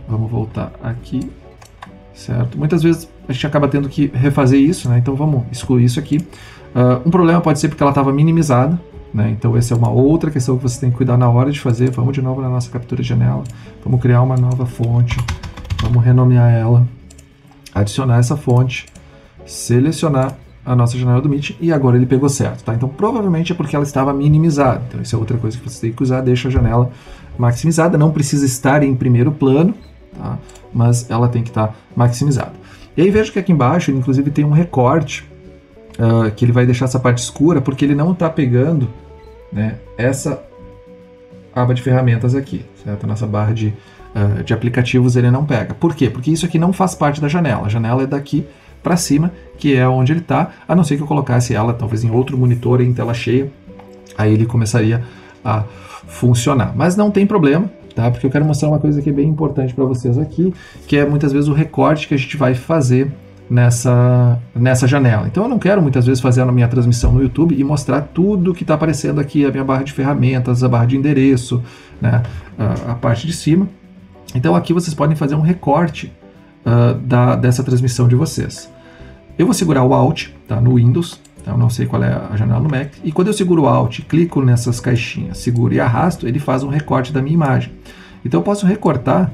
Vamos voltar aqui. Certo? Muitas vezes a gente acaba tendo que refazer isso, né? Então vamos excluir isso aqui. Um problema pode ser porque ela estava minimizada, né? Então essa é uma outra questão que você tem que cuidar na hora de fazer. Vamos de novo na nossa captura de janela, vamos criar uma nova fonte, vamos renomear ela, adicionar essa fonte, selecionar a nossa janela do Meet e agora ele pegou certo, tá? Então provavelmente é porque ela estava minimizada. Então essa é outra coisa que você tem que usar, deixa a janela maximizada, não precisa estar em primeiro plano, tá? Mas ela tem que estar maximizada. E aí veja que aqui embaixo ele inclusive tem um recorte que ele vai deixar essa parte escura porque ele não está pegando, né, essa aba de ferramentas aqui, certo? Nossa barra de aplicativos ele não pega. Por quê? Porque isso aqui não faz parte da janela. A janela é daqui para cima, que é onde ele está, a não ser que eu colocasse ela talvez em outro monitor em tela cheia, aí ele começaria a funcionar. Mas não tem problema, tá? Porque eu quero mostrar uma coisa que é bem importante para vocês aqui, que é muitas vezes o recorte que a gente vai fazer nessa janela. Então eu não quero muitas vezes fazer a minha transmissão no YouTube e mostrar tudo que está aparecendo aqui, a minha barra de ferramentas, a barra de endereço, né, a parte de cima. Então aqui vocês podem fazer um recorte dessa transmissão de vocês. Eu vou segurar o Alt, tá, no Windows, tá, eu não sei qual é a janela no Mac, e quando eu seguro o Alt, clico nessas caixinhas, seguro e arrasto, ele faz um recorte da minha imagem. Então eu posso recortar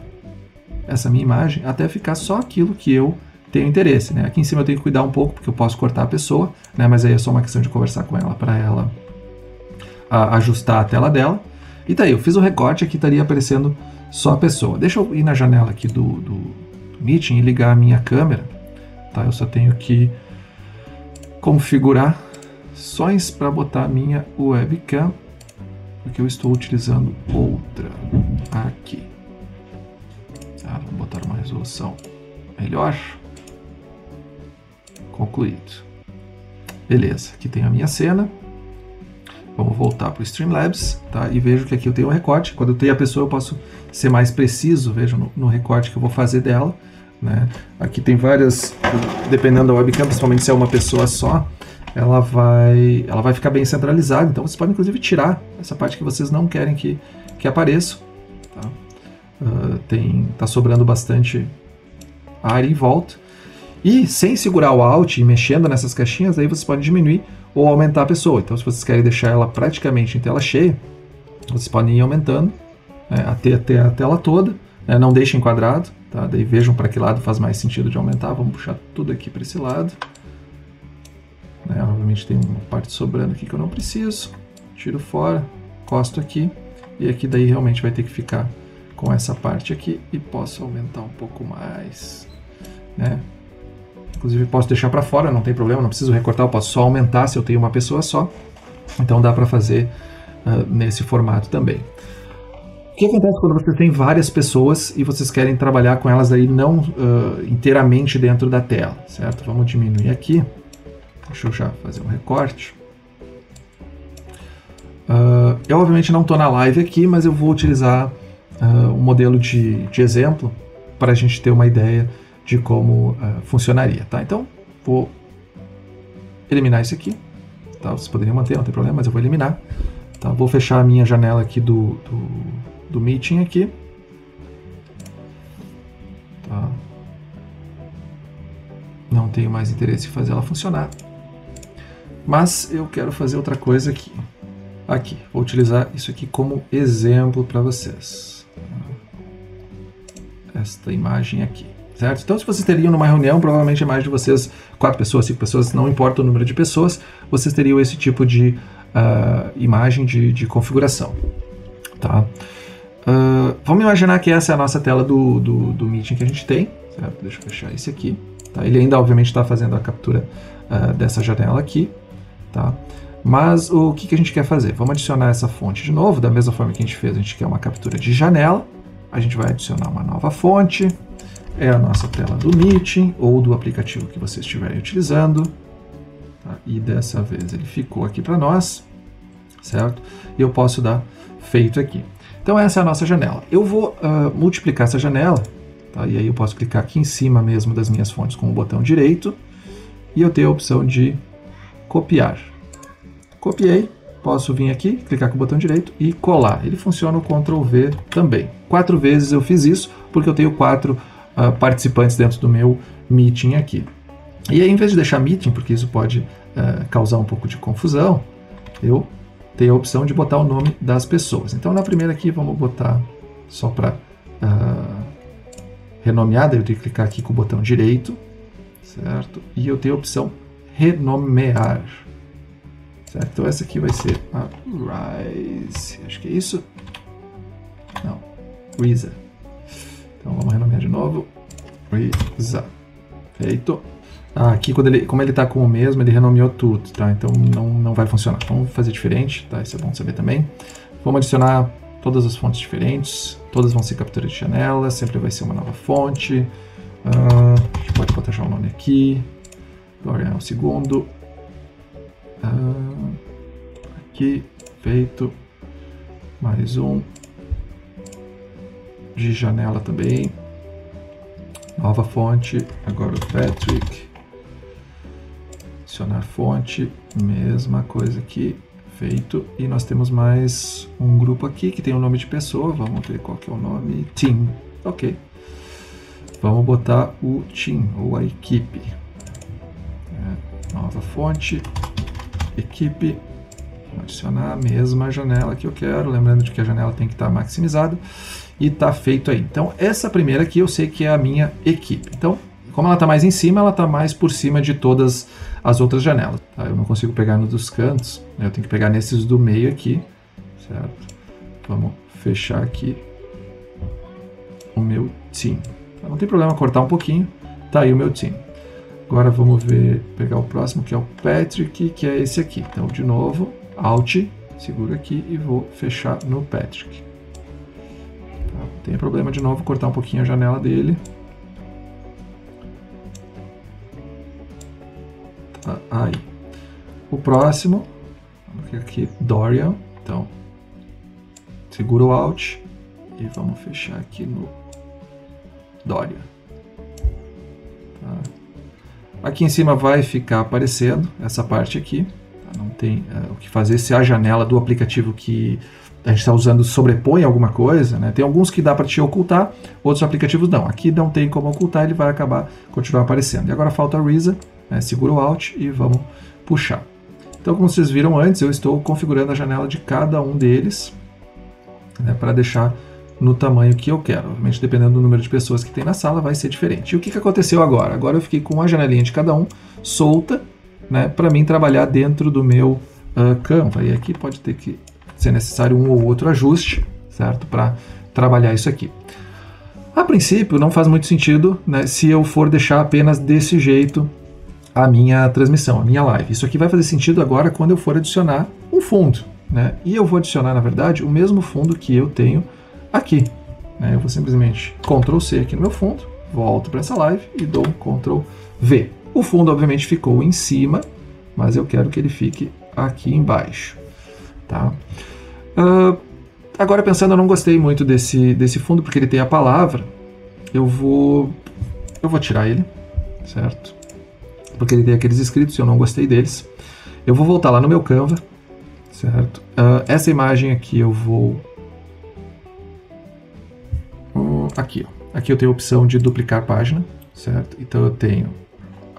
essa minha imagem até ficar só aquilo que eu tenho interesse, né? Aqui em cima eu tenho que cuidar um pouco, porque eu posso cortar a pessoa, né? Mas aí é só uma questão de conversar com ela, para ela ajustar a tela dela. E tá aí, eu fiz o recorte, aqui estaria aparecendo só a pessoa. Deixa eu ir na janela aqui do Meeting e ligar a minha câmera, tá? Eu só tenho que configurar opções para botar a minha webcam, porque eu estou utilizando outra aqui. Tá? Vou botar uma resolução melhor. Concluído. Beleza, aqui tem a minha cena. Vamos voltar para o Streamlabs, tá? E vejo que aqui eu tenho um recorte. Quando eu tenho a pessoa, eu posso ser mais preciso, veja no recorte que eu vou fazer dela, né? Aqui tem várias, dependendo da webcam, principalmente se é uma pessoa só, ela vai ficar bem centralizada. Então vocês podem inclusive tirar essa parte que vocês não querem que apareça, tá? Tá sobrando bastante área em volta. E sem segurar o Alt e mexendo nessas caixinhas, aí vocês podem diminuir ou aumentar a pessoa. Então se vocês querem deixar ela praticamente em tela cheia, vocês podem ir aumentando, né, até a tela toda, né, não deixem quadrado, tá? Daí vejam para que lado faz mais sentido de aumentar. Vamos puxar tudo aqui para esse lado, né? Obviamente tem uma parte sobrando aqui que eu não preciso, tiro fora, encosto aqui, e aqui daí realmente vai ter que ficar com essa parte aqui, e posso aumentar um pouco mais, né? Inclusive posso deixar para fora, não tem problema, não preciso recortar, eu posso só aumentar se eu tenho uma pessoa só. Então dá para fazer nesse formato também. O que acontece quando você tem várias pessoas e vocês querem trabalhar com elas aí não inteiramente dentro da tela, certo? Vamos diminuir aqui. Deixa eu já fazer um recorte. Eu obviamente não estou na live aqui, mas eu vou utilizar um modelo de exemplo para a gente ter uma ideia de como funcionaria, tá? Então vou eliminar esse aqui. Tá? Vocês poderiam manter, não tem problema, mas eu vou eliminar. Tá? Vou fechar a minha janela aqui do Meeting aqui. Tá? Não tenho mais interesse em fazer ela funcionar. Mas eu quero fazer outra coisa aqui. Aqui, vou utilizar isso aqui como exemplo para vocês. Esta imagem aqui, certo? Então, se vocês teriam numa reunião, provavelmente é mais de vocês, 4 pessoas, 5 pessoas, não importa o número de pessoas, vocês teriam esse tipo de imagem de configuração, tá? Vamos imaginar que essa é a nossa tela do Meeting que a gente tem, certo? Deixa eu fechar esse aqui, tá? Ele ainda, obviamente, está fazendo a captura dessa janela aqui, tá? Mas o que a gente quer fazer? Vamos adicionar essa fonte de novo, da mesma forma que a gente fez, a gente quer uma captura de janela, a gente vai adicionar uma nova fonte, é a nossa tela do Meeting, ou do aplicativo que vocês estiverem utilizando, tá? E dessa vez ele ficou aqui para nós, certo? E eu posso dar feito aqui. Então essa é a nossa janela. Eu vou multiplicar essa janela, tá? E aí eu posso clicar aqui em cima mesmo das minhas fontes com o botão direito, e eu tenho a opção de copiar. Copiei, posso vir aqui, clicar com o botão direito e colar. Ele funciona o Ctrl V também. 4 vezes eu fiz isso, porque eu tenho 4 participantes dentro do meu Meeting aqui. E aí, em vez de deixar Meeting, porque isso pode causar um pouco de confusão, eu tenho a opção de botar o nome das pessoas. Então, na primeira aqui, vamos botar só para renomear, daí eu tenho que clicar aqui com o botão direito, certo? E eu tenho a opção renomear. Certo? Então essa aqui vai ser a Rise, acho que é isso. Não, Risa. Então vamos renomear de novo. Risa. Feito. Aqui, como ele está com o mesmo, ele renomeou tudo, tá? Então não vai funcionar. Vamos fazer diferente, tá? Isso é bom saber também. Vamos adicionar todas as fontes diferentes. Todas vão ser captura de janela, sempre vai ser uma nova fonte. A gente pode botar já o nome aqui. Dorian é o segundo. Aqui, feito. Mais um. De janela também. Nova fonte. Agora o Patrick. Adicionar fonte. Mesma coisa aqui. Feito. E nós temos mais um grupo aqui que tem o nome de pessoa. Vamos ver qual que é o nome. Team. Ok. Vamos botar o team, ou a equipe. Nova fonte. Equipe, vou adicionar a mesma janela que eu quero, lembrando de que a janela tem que estar maximizada, e está feito aí. Então essa primeira aqui eu sei que é a minha equipe. Então, como ela está mais em cima, ela está mais por cima de todas as outras janelas. Tá? Eu não consigo pegar no dos cantos, né? Eu tenho que pegar nesses do meio aqui, certo? Vamos fechar aqui o meu team. Não tem problema cortar um pouquinho, tá aí o meu team. Agora vamos ver, pegar o próximo, que é o Patrick, que é esse aqui. Então, de novo, Alt, seguro aqui e vou fechar no Patrick. Tá, não tem problema de novo, cortar um pouquinho a janela dele. Tá, aí. O próximo, vamos ver aqui, Dorian. Então, segura o Alt e vamos fechar aqui no Dorian. Tá. Aqui em cima vai ficar aparecendo essa parte aqui, tá? Não tem o que fazer se a janela do aplicativo que a gente está usando sobrepõe alguma coisa, né? Tem alguns que dá para te ocultar, outros aplicativos não. Aqui não tem como ocultar, ele vai continuar aparecendo. E agora falta a Risa, né? Segura o Alt e vamos puxar. Então, como vocês viram antes, eu estou configurando a janela de cada um deles, né? Para deixar no tamanho que eu quero. Obviamente, dependendo do número de pessoas que tem na sala, vai ser diferente. E o que aconteceu agora? Agora eu fiquei com uma janelinha de cada um solta, né, para mim trabalhar dentro do meu Canva. E aqui pode ter que ser necessário um ou outro ajuste, certo? Para trabalhar isso aqui. A princípio, não faz muito sentido, né, se eu for deixar apenas desse jeito a minha transmissão, a minha live. Isso aqui vai fazer sentido agora quando eu for adicionar um fundo, né? E eu vou adicionar, na verdade, o mesmo fundo que eu tenho aqui, né? Eu vou simplesmente Ctrl C aqui no meu fundo, volto para essa live e dou um Ctrl V. O fundo obviamente ficou em cima, mas eu quero que ele fique aqui embaixo, tá? Agora pensando, eu não gostei muito desse fundo porque ele tem a palavra. Eu vou tirar ele, certo? porque ele tem aqueles escritos e eu não gostei deles. Eu vou voltar lá no meu Canva, certo? Essa imagem aqui eu vou... aqui, ó. Aqui eu tenho a opção de duplicar página, certo? Então eu tenho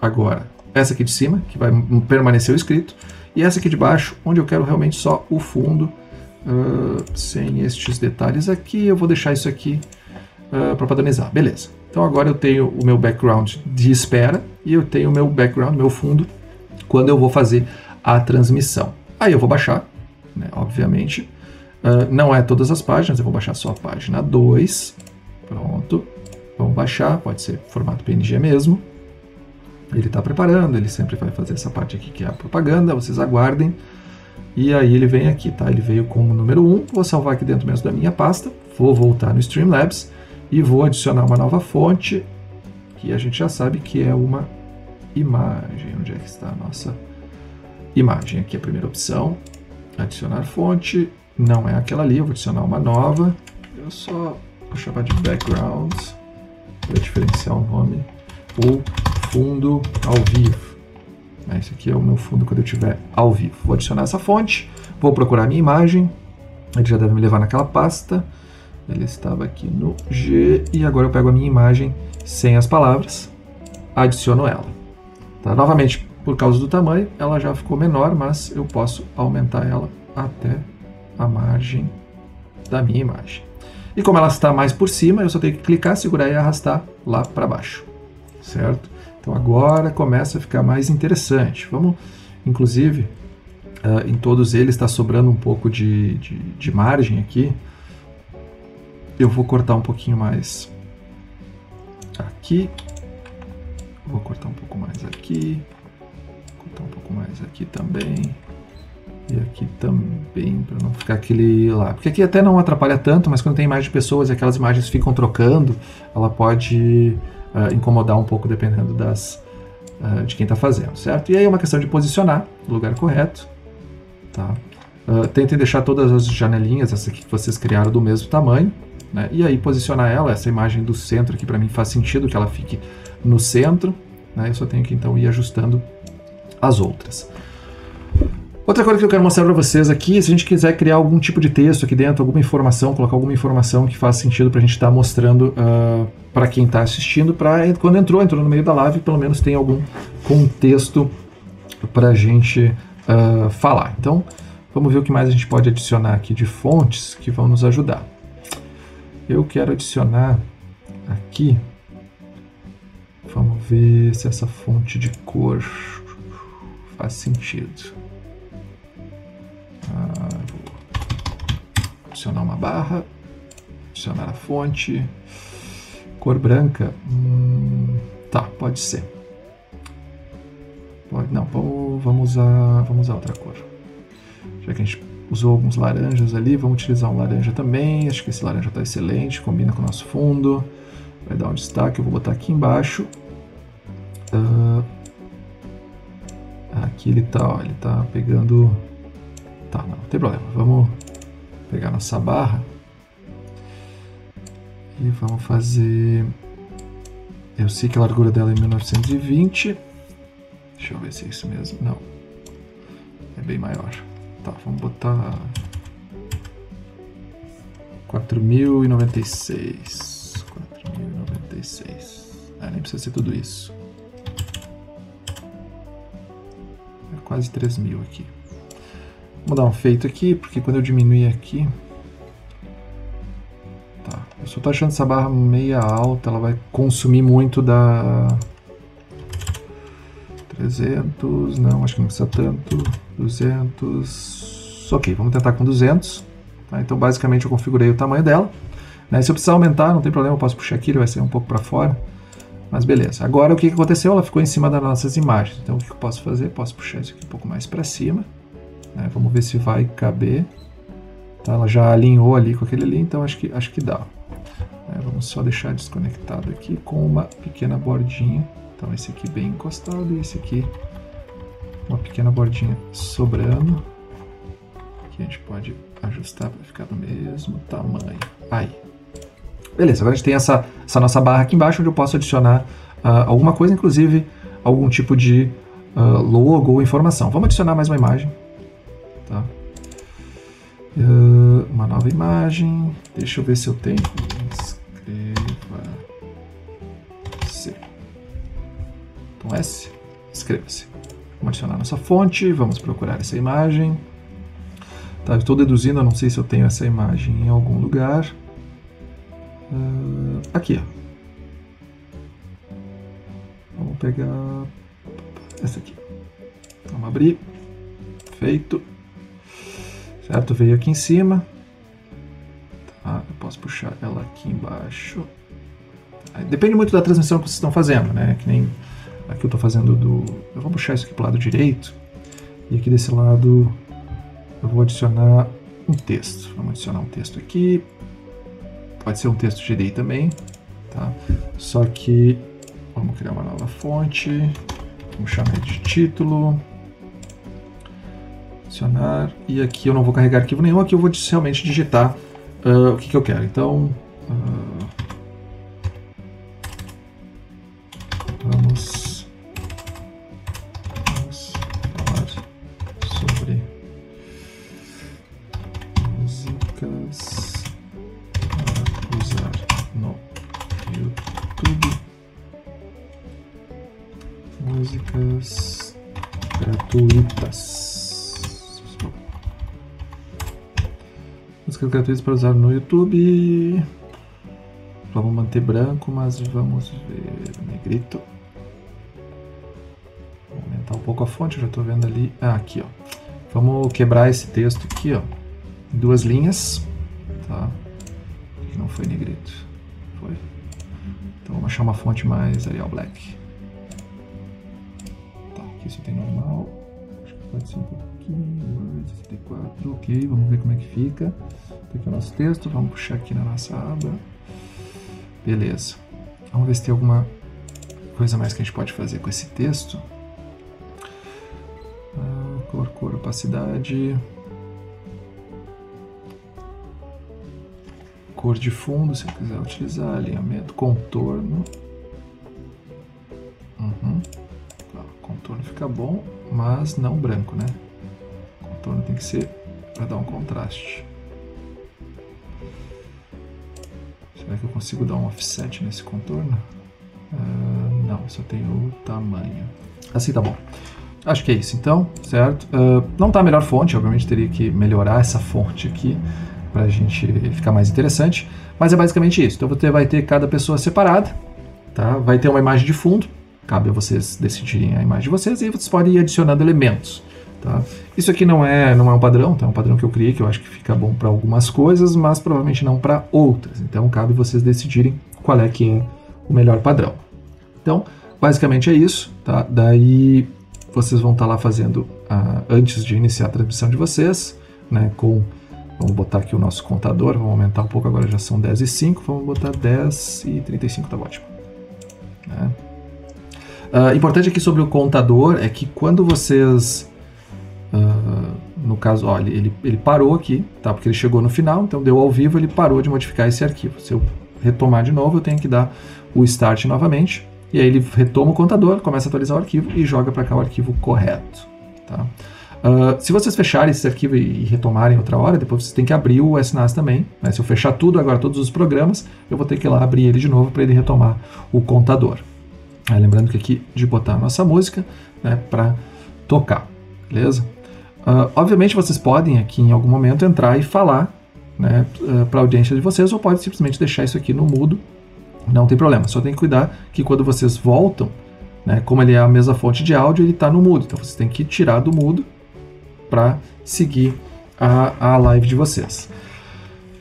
agora essa aqui de cima, que vai permanecer o escrito, e essa aqui de baixo, onde eu quero realmente só o fundo, sem estes detalhes aqui. Eu vou deixar isso aqui para padronizar, beleza. Então agora eu tenho o meu background de espera e eu tenho o meu background, meu fundo, quando eu vou fazer a transmissão. Aí eu vou baixar, né, obviamente. Não é todas as páginas, eu vou baixar só a página 2. Pronto. Vamos baixar, pode ser formato PNG mesmo. Ele está preparando, ele sempre vai fazer essa parte aqui que é a propaganda, vocês aguardem. E aí ele vem aqui, tá? Ele veio como número 1, vou salvar aqui dentro mesmo da minha pasta, vou voltar no Streamlabs e vou adicionar uma nova fonte, que a gente já sabe que é uma imagem. Onde é que está a nossa imagem? Aqui é a primeira opção, adicionar fonte, não é aquela ali, eu vou adicionar uma nova. Eu só vou chamar de background, vou diferenciar o nome, ou fundo ao vivo. Esse aqui é o meu fundo quando eu estiver ao vivo. Vou adicionar essa fonte, vou procurar a minha imagem, ele já deve me levar naquela pasta, ele estava aqui no G, e agora eu pego a minha imagem sem as palavras, adiciono ela. Tá? Novamente, por causa do tamanho, ela já ficou menor, mas eu posso aumentar ela até a margem da minha imagem. E como ela está mais por cima, eu só tenho que clicar, segurar e arrastar lá para baixo, certo? Então agora começa a ficar mais interessante. Vamos, inclusive, em todos eles está sobrando um pouco de margem aqui. Eu vou cortar um pouquinho mais aqui. Vou cortar um pouco mais aqui. Cortar um pouco mais aqui também. E aqui também, para não ficar aquele lá. Porque aqui até não atrapalha tanto, mas quando tem imagem de pessoas e aquelas imagens ficam trocando, ela pode... incomodar um pouco dependendo de quem está fazendo, certo? E aí é uma questão de posicionar no lugar correto, tá? Tentem deixar todas as janelinhas, essa aqui que vocês criaram, do mesmo tamanho, né? E aí posicionar ela, essa imagem do centro aqui para mim faz sentido que ela fique no centro, né? Eu só tenho que então ir ajustando as outras. Outra coisa que eu quero mostrar para vocês aqui, se a gente quiser criar algum tipo de texto aqui dentro, alguma informação, colocar alguma informação que faz sentido para a gente estar mostrando para quem está assistindo, para quando entrou no meio da live, pelo menos tem algum contexto para a gente falar. Então, vamos ver o que mais a gente pode adicionar aqui de fontes que vão nos ajudar. Eu quero adicionar aqui, vamos ver se essa fonte de cor faz sentido. Vou adicionar uma barra, adicionar a fonte, cor branca, tá, pode ser. Não, vamos usar outra cor. Já que a gente usou alguns laranjas ali, vamos utilizar um laranja também. Acho que esse laranja está excelente, combina com o nosso fundo. Vai dar um destaque, eu vou botar aqui embaixo. Aqui ele tá pegando... Tá, não tem problema. Vamos pegar nossa barra e vamos fazer... Eu sei que a largura dela é 1920. Deixa eu ver se é isso mesmo. Não. É bem maior. Tá, vamos botar 4.096. 4.096. Nem precisa ser tudo isso. É quase 3.000 aqui. Vamos dar um feito aqui, porque quando eu diminuir aqui... Tá, eu só tô achando essa barra meia alta, ela vai consumir muito da... 300, não, acho que não precisa tanto. 200... Ok, vamos tentar com 200. Tá? Então, basicamente, eu configurei o tamanho dela. Né? Se eu precisar aumentar, não tem problema, eu posso puxar aqui, ele vai sair um pouco para fora. Mas beleza. Agora, o que aconteceu? Ela ficou em cima das nossas imagens. Então, o que eu posso fazer? Posso puxar isso aqui um pouco mais para cima. Né? Vamos ver se vai caber. Tá? Ela já alinhou ali com aquele ali, então acho que dá. Vamos só deixar desconectado aqui com uma pequena bordinha. Então esse aqui bem encostado e esse aqui uma pequena bordinha sobrando. Aqui a gente pode ajustar para ficar do mesmo tamanho. Aí. Beleza, agora a gente tem essa nossa barra aqui embaixo onde eu posso adicionar alguma coisa, inclusive algum tipo de logo ou informação. Vamos adicionar mais uma imagem. Tá? Uma nova imagem. Deixa eu ver se eu tenho. Inscreva-se. Então S, inscreva-se. Vamos adicionar nossa fonte, vamos procurar essa imagem. Tá, eu estou deduzindo, eu não sei se eu tenho essa imagem em algum lugar. Aqui, ó. Vamos pegar essa aqui. Vamos abrir. Feito. Certo? Veio aqui em cima. Tá, eu posso puxar ela aqui embaixo. Depende muito da transmissão que vocês estão fazendo, né? Que nem aqui eu estou fazendo do... Eu vou puxar isso aqui para o lado direito. E aqui desse lado eu vou adicionar um texto. Vamos adicionar um texto aqui. Pode ser um texto GDI também, tá? Só que vamos criar uma nova fonte. Vamos chamar de título. Adicionar. E aqui eu não vou carregar arquivo nenhum. Aqui eu vou realmente digitar o que eu quero. Então, vamos falar sobre músicas para usar no YouTube. Músicas gratuitas. Músicas gratuitas para usar no YouTube. Vamos manter branco, mas vamos ver negrito. Vou aumentar um pouco a fonte, eu já estou vendo ali. Aqui, ó. Vamos quebrar esse texto aqui, ó, em 2 linhas. Tá? Aqui não foi negrito. Foi. Então vamos achar uma fonte mais Arial Black. Tá, aqui isso tem normal. Acho que pode ser um pouquinho. 64, ok. Vamos ver como é que fica. Tá aqui o nosso texto. Vamos puxar aqui na nossa aba. Beleza. Vamos ver se tem alguma coisa mais que a gente pode fazer com esse texto. Cor, opacidade. Cor de fundo, se eu quiser utilizar. Alinhamento, contorno. Contorno fica bom, mas não branco, né? Contorno tem que ser para dar um contraste. Será que eu consigo dar um offset nesse contorno? Não, só tem o tamanho. Assim tá bom. Acho que é isso então, certo? Não tá a melhor fonte, obviamente teria que melhorar essa fonte aqui pra gente ficar mais interessante, mas é basicamente isso. Então você vai ter cada pessoa separada, tá? Vai ter uma imagem de fundo, cabe a vocês decidirem a imagem de vocês, e aí vocês podem ir adicionando elementos. Tá? Isso aqui não é um padrão, tá? É um padrão que eu criei, que eu acho que fica bom para algumas coisas, mas provavelmente não para outras. Então cabe vocês decidirem qual é que é o melhor padrão. Então, basicamente é isso. Tá? Daí vocês vão estar lá fazendo, antes de iniciar a transmissão de vocês, né, vamos botar aqui o nosso contador, vamos aumentar um pouco, agora já são 10h05, vamos botar 10h35, tá ótimo. Né? Importante aqui sobre o contador é que quando vocês... no caso, ó, ele parou aqui, tá? Porque ele chegou no final, então deu ao vivo, ele parou de modificar esse arquivo. Se eu retomar de novo, eu tenho que dar o start novamente, e aí ele retoma o contador, começa a atualizar o arquivo e joga para cá o arquivo correto. Tá? Se vocês fecharem esse arquivo e retomarem outra hora, depois vocês têm que abrir o SNAS também. Né? Se eu fechar tudo, agora todos os programas, eu vou ter que ir lá abrir ele de novo para ele retomar o contador. Lembrando que aqui de botar a nossa música, né, para tocar, beleza? Obviamente vocês podem aqui em algum momento entrar e falar, né, para a audiência de vocês, ou pode simplesmente deixar isso aqui no mudo, não tem problema. Só tem que cuidar que quando vocês voltam, né, como ele é a mesma fonte de áudio, ele está no mudo, então vocês têm que tirar do mudo para seguir a live de vocês.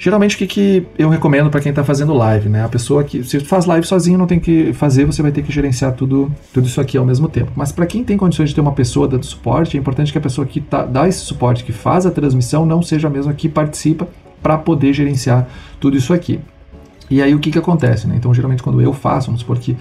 Geralmente o que eu recomendo para quem está fazendo live, né? A pessoa que se faz live sozinho não tem que fazer, você vai ter que gerenciar tudo isso aqui ao mesmo tempo. Mas para quem tem condições de ter uma pessoa dando suporte, é importante que a pessoa que dá esse suporte, que faz a transmissão, não seja a mesma que participa para poder gerenciar tudo isso aqui. E aí o que acontece, né? Então geralmente quando eu faço, vamos supor que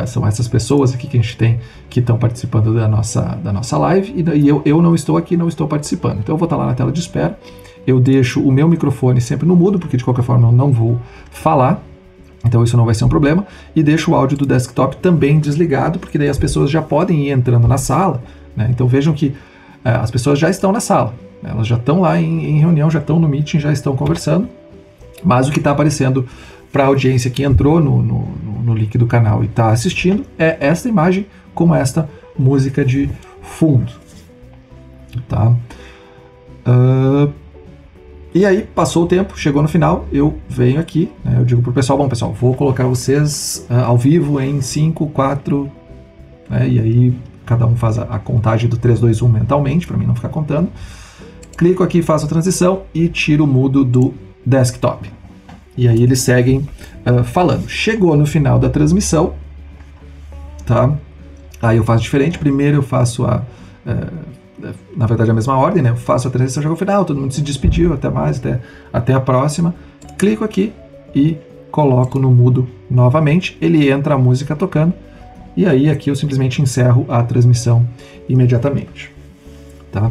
são essas pessoas aqui que a gente tem que estão participando da nossa live e eu não estou aqui, não estou participando. Então eu vou estar lá na tela de espera. Eu deixo o meu microfone sempre no mudo, porque de qualquer forma eu não vou falar, Então isso não vai ser um problema. E deixo o áudio do desktop também desligado, porque daí as pessoas já podem ir entrando na sala, né? Então vejam que as pessoas já estão na sala, né? Elas já estão lá em reunião, já estão no meeting, já estão conversando, mas o que está aparecendo para a audiência que entrou no link do canal e está assistindo é esta imagem com esta música de fundo. Tá? E aí, passou o tempo, chegou no final, eu venho aqui, né, eu digo pro pessoal, bom pessoal, vou colocar vocês ao vivo em 5, 4, né, e aí cada um faz a contagem do 3, 2, 1 mentalmente, para mim não ficar contando. Clico aqui, faço a transição e tiro o mudo do desktop. E aí eles seguem falando. Chegou no final da transmissão, tá? Aí eu faço diferente, primeiro eu faço na verdade a mesma ordem, né? Eu faço a transição, chegou ao final, todo mundo se despediu, até mais, até a próxima. Clico aqui e coloco no mudo novamente, ele entra a música tocando, e aí aqui eu simplesmente encerro a transmissão imediatamente, tá?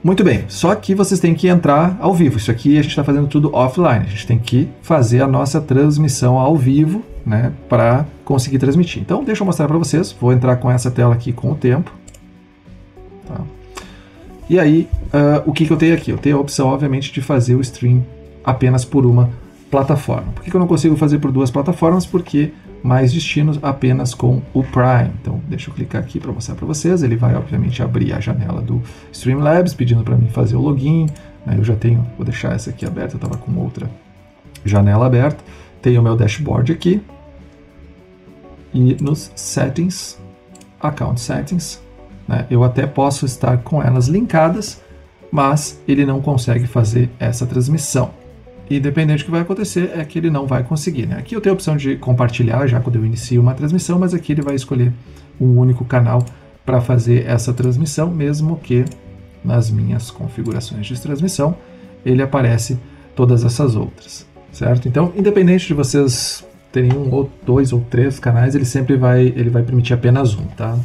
Muito bem, só que vocês têm que entrar ao vivo, isso aqui a gente está fazendo tudo offline, a gente tem que fazer a nossa transmissão ao vivo, né, para conseguir transmitir. Então deixa eu mostrar para vocês, vou entrar com essa tela aqui com o tempo. Tá. E aí, o que eu tenho aqui? Eu tenho a opção, obviamente, de fazer o stream apenas por uma plataforma. Por que eu não consigo fazer por duas plataformas? Porque mais destinos apenas com o Prime. Então, deixa eu clicar aqui para mostrar para vocês. Ele vai, obviamente, abrir a janela do Streamlabs, pedindo para mim fazer o login. Eu já tenho, vou deixar essa aqui aberta, eu estava com outra janela aberta. Tenho o meu dashboard aqui. E nos Settings, Account Settings, né, eu até posso estar com elas linkadas, mas ele não consegue fazer essa transmissão. E dependente do que vai acontecer, é que ele não vai conseguir. Né? Aqui eu tenho a opção de compartilhar já quando eu inicio uma transmissão, mas aqui ele vai escolher um único canal para fazer essa transmissão, mesmo que nas minhas configurações de transmissão ele aparece todas essas outras, certo? Então, independente de vocês terem um ou dois ou três canais, ele vai permitir apenas um, tá?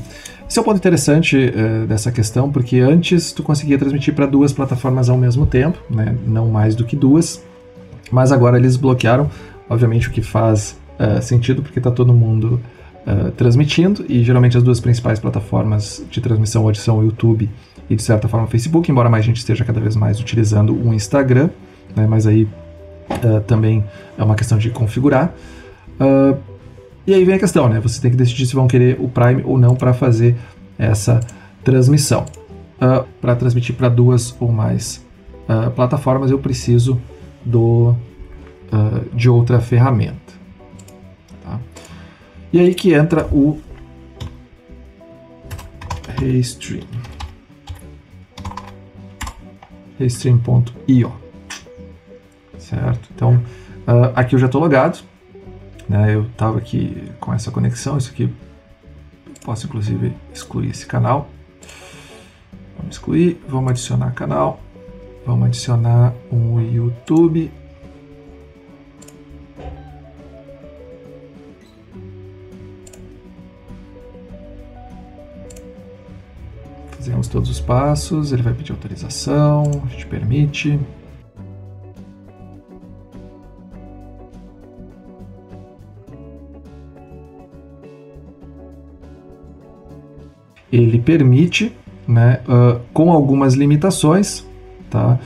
Esse é um ponto interessante dessa questão, porque antes tu conseguia transmitir para duas plataformas ao mesmo tempo, né? Não mais do que duas, mas agora eles bloquearam, obviamente o que faz sentido, porque está todo mundo transmitindo, e geralmente as duas principais plataformas de transmissão hoje são o YouTube e de certa forma o Facebook, embora mais gente esteja cada vez mais utilizando o Instagram, né? Mas aí também é uma questão de configurar. E aí vem a questão, né? Você tem que decidir se vão querer o Prime ou não para fazer essa transmissão. Para transmitir para duas ou mais plataformas, eu preciso de outra ferramenta. Tá? E aí que entra o Restream. Restream.io. Certo? Então, aqui eu já estou logado. Né, eu estava aqui com essa conexão, isso aqui posso inclusive excluir esse canal. Vamos excluir, vamos adicionar canal, vamos adicionar um YouTube. Fazemos todos os passos, ele vai pedir autorização, a gente permite. Ele permite, né, com algumas limitações, tá,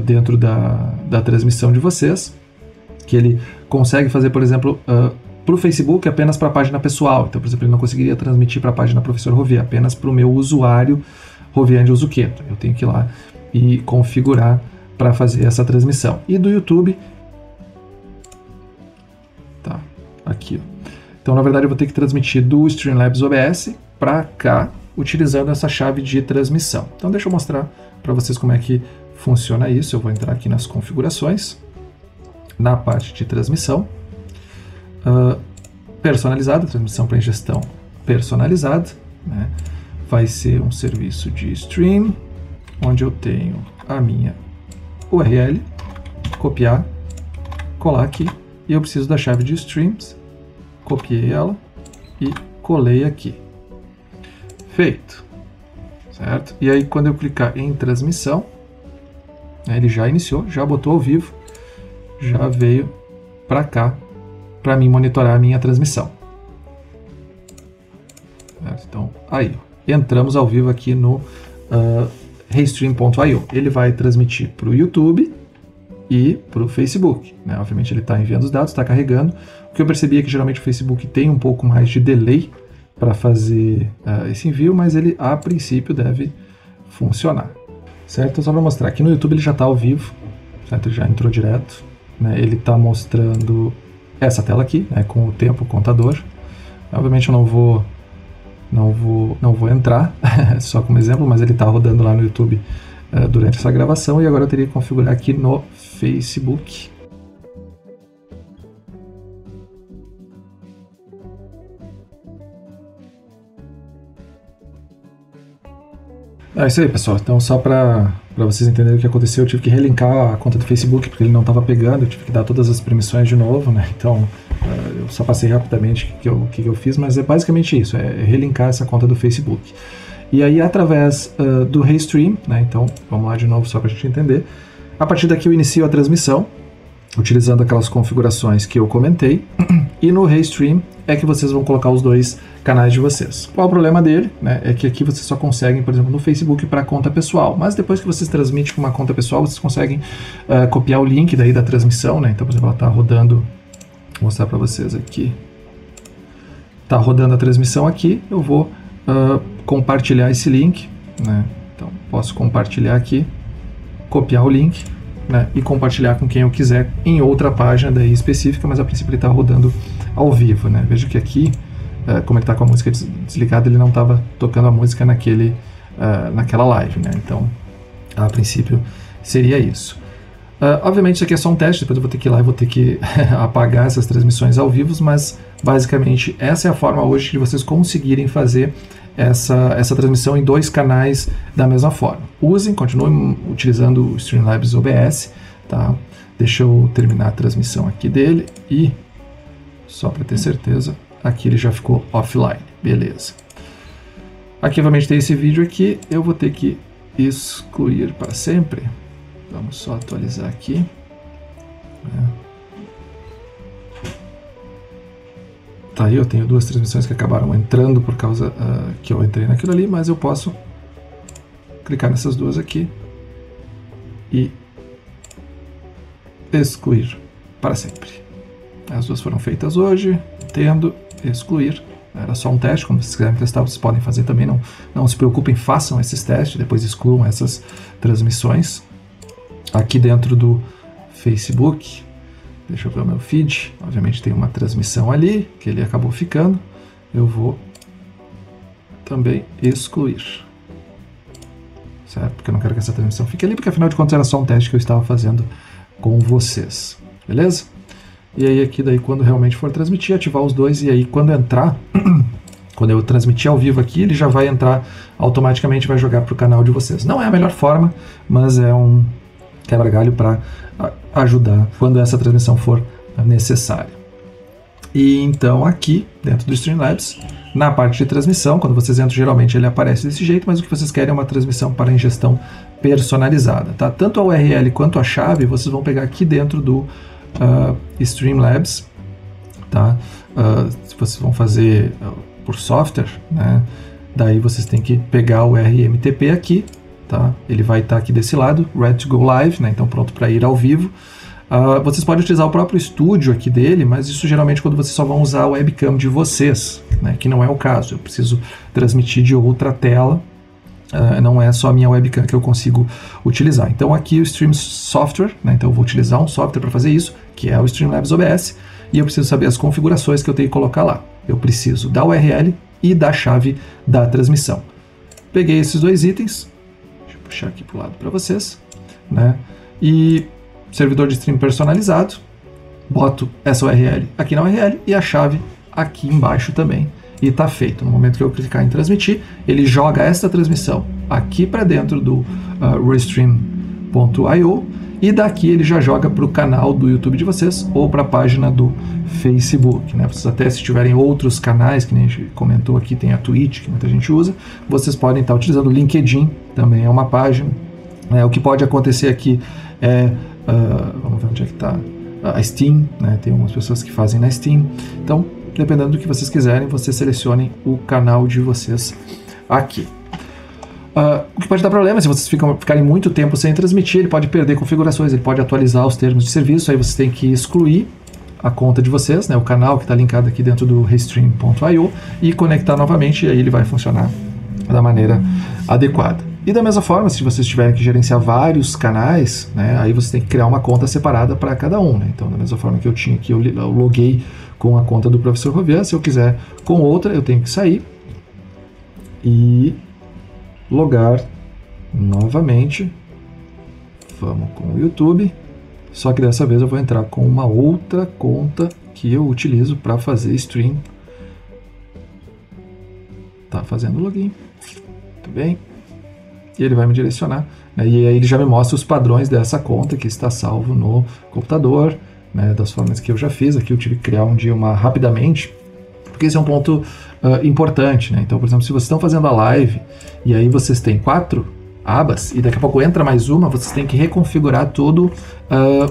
dentro da transmissão de vocês, que ele consegue fazer, por exemplo, para o Facebook apenas para a página pessoal. Então, por exemplo, ele não conseguiria transmitir para a página Professor Rovia, apenas para o meu usuário Roviande Zucchetta. Eu tenho que ir lá e configurar para fazer essa transmissão. E do YouTube, tá, aqui. Então, na verdade, eu vou ter que transmitir do Streamlabs OBS para cá, utilizando essa chave de transmissão. Então deixa eu mostrar para vocês como é que funciona isso. Eu vou entrar aqui nas configurações, na parte de transmissão, personalizada, transmissão para ingestão personalizada, né? Vai ser um serviço de stream, onde eu tenho a minha URL, copiar, colar aqui, e eu preciso da chave de streams, copiei ela e colei aqui. Feito, certo? E aí quando eu clicar em transmissão, né, ele já iniciou, já botou ao vivo, já veio para cá, para mim monitorar a minha transmissão. Então, aí, entramos ao vivo aqui no Restream.io. Ele vai transmitir para o YouTube e para o Facebook, né? Obviamente ele está enviando os dados, está carregando. O que eu percebi é que geralmente o Facebook tem um pouco mais de delay para fazer esse envio, mas ele a princípio deve funcionar, certo? Só para mostrar, aqui no YouTube ele já está ao vivo, certo? Ele já entrou direto, né? Ele está mostrando essa tela aqui, né? Com o tempo, o contador. Obviamente eu não vou entrar, só como exemplo, mas ele está rodando lá no YouTube durante essa gravação, e agora eu teria que configurar aqui no Facebook. É isso aí, pessoal. Então, só para vocês entenderem o que aconteceu, eu tive que relinkar a conta do Facebook, porque ele não estava pegando, eu tive que dar todas as permissões de novo, né? Então, eu só passei rapidamente o que eu fiz, mas é basicamente isso, é relinkar essa conta do Facebook. E aí, através do Restream, né? Então, vamos lá de novo só para a gente entender. A partir daqui eu inicio a transmissão, utilizando aquelas configurações que eu comentei, e no Restream é que vocês vão colocar os dois canais de vocês. Qual é o problema dele? Né? É que aqui vocês só conseguem, por exemplo, no Facebook para conta pessoal, mas depois que vocês transmitem com uma conta pessoal, vocês conseguem copiar o link daí da transmissão, né? Então, por exemplo, ela está rodando, vou mostrar para vocês aqui, está rodando a transmissão aqui, eu vou compartilhar esse link, né? Então, posso compartilhar aqui, copiar o link, né, e compartilhar com quem eu quiser em outra página daí específica, mas a princípio ele está rodando ao vivo, né? Veja que aqui, como ele está com a música desligada, ele não estava tocando a música naquela live, né? Então, a princípio seria isso. Obviamente isso aqui é só um teste, depois eu vou ter que ir lá e vou ter que apagar essas transmissões ao vivo, mas basicamente essa é a forma hoje de vocês conseguirem fazer essa transmissão em dois canais da mesma forma. Continuem utilizando o Streamlabs OBS, tá? Deixa eu terminar a transmissão aqui dele e, só para ter certeza, aqui ele já ficou offline, beleza. Aqui obviamente tem esse vídeo aqui, eu vou ter que excluir para sempre. Vamos só atualizar aqui. Tá aí, eu tenho duas transmissões que acabaram entrando por causa que eu entrei naquilo ali, mas eu posso clicar nessas duas aqui e excluir para sempre. As duas foram feitas hoje, tendo excluir. Era só um teste, quando vocês quiserem testar, vocês podem fazer também, não se preocupem, façam esses testes, depois excluam essas transmissões. Aqui dentro do Facebook, deixa eu ver o meu feed, obviamente tem uma transmissão ali, que ele acabou ficando, eu vou também excluir, certo? Porque eu não quero que essa transmissão fique ali, porque afinal de contas era só um teste que eu estava fazendo com vocês, beleza? E aí aqui daí quando realmente for transmitir, ativar os dois, e aí quando entrar, quando eu transmitir ao vivo aqui, ele já vai entrar automaticamente, vai jogar para o canal de vocês. Não é a melhor forma, mas é um quebra-galho para ajudar quando essa transmissão for necessária. E então aqui, dentro do Streamlabs, na parte de transmissão, quando vocês entram, geralmente ele aparece desse jeito, mas o que vocês querem é uma transmissão para ingestão personalizada, tá? Tanto a URL quanto a chave, vocês vão pegar aqui dentro do Streamlabs, tá? Se vocês vão fazer por software, né? Daí vocês têm que pegar o RMTP aqui, tá? Ele vai estar aqui desse lado, Ready to Go Live, né? Então pronto para ir ao vivo. Vocês podem utilizar o próprio estúdio aqui dele, mas isso geralmente quando vocês só vão usar a webcam de vocês, né? Que não é o caso, eu preciso transmitir de outra tela, não é só a minha webcam que eu consigo utilizar. Então aqui o Stream Software, né? Então eu vou utilizar um software para fazer isso, que é o Streamlabs OBS, e eu preciso saber as configurações que eu tenho que colocar lá. Eu preciso da URL e da chave da transmissão. Peguei esses dois itens, deixa eu puxar aqui para o lado para vocês, né? E servidor de stream personalizado, boto essa URL aqui na URL e a chave aqui embaixo também, e está feito. No momento que eu clicar em transmitir, ele joga esta transmissão aqui para dentro do Restream.io, e daqui ele já joga para o canal do YouTube de vocês ou para a página do Facebook, né? Vocês até, se tiverem outros canais, que nem a gente comentou aqui, tem a Twitch, que muita gente usa, vocês podem estar utilizando o LinkedIn, também é uma página. O que pode acontecer aqui é, vamos ver onde é que está, a Steam, né? Tem algumas pessoas que fazem na Steam. Então, dependendo do que vocês quiserem, vocês selecionem o canal de vocês aqui. O que pode dar problema, se vocês ficarem muito tempo sem transmitir, ele pode perder configurações, ele pode atualizar os termos de serviço, aí vocês têm que excluir a conta de vocês, né, o canal que está linkado aqui dentro do Restream.io, e conectar novamente, e aí ele vai funcionar da maneira adequada. E da mesma forma, se vocês tiverem que gerenciar vários canais, né, aí você tem que criar uma conta separada para cada um. Né? Então, da mesma forma que eu tinha aqui, eu loguei com a conta do professor Rovian, se eu quiser com outra, eu tenho que sair e logar novamente. Vamos com o YouTube, só que dessa vez eu vou entrar com uma outra conta que eu utilizo para fazer stream. Tá fazendo login, muito bem, e ele vai me direcionar, né? E aí ele já me mostra os padrões dessa conta que está salvo no computador, né? Das formas que eu já fiz. Aqui eu tive que criar um dia rapidamente, porque esse é um ponto importante, né? Então, por exemplo, se vocês estão fazendo a live e aí vocês têm 4 abas e daqui a pouco entra mais uma, vocês têm que reconfigurar todo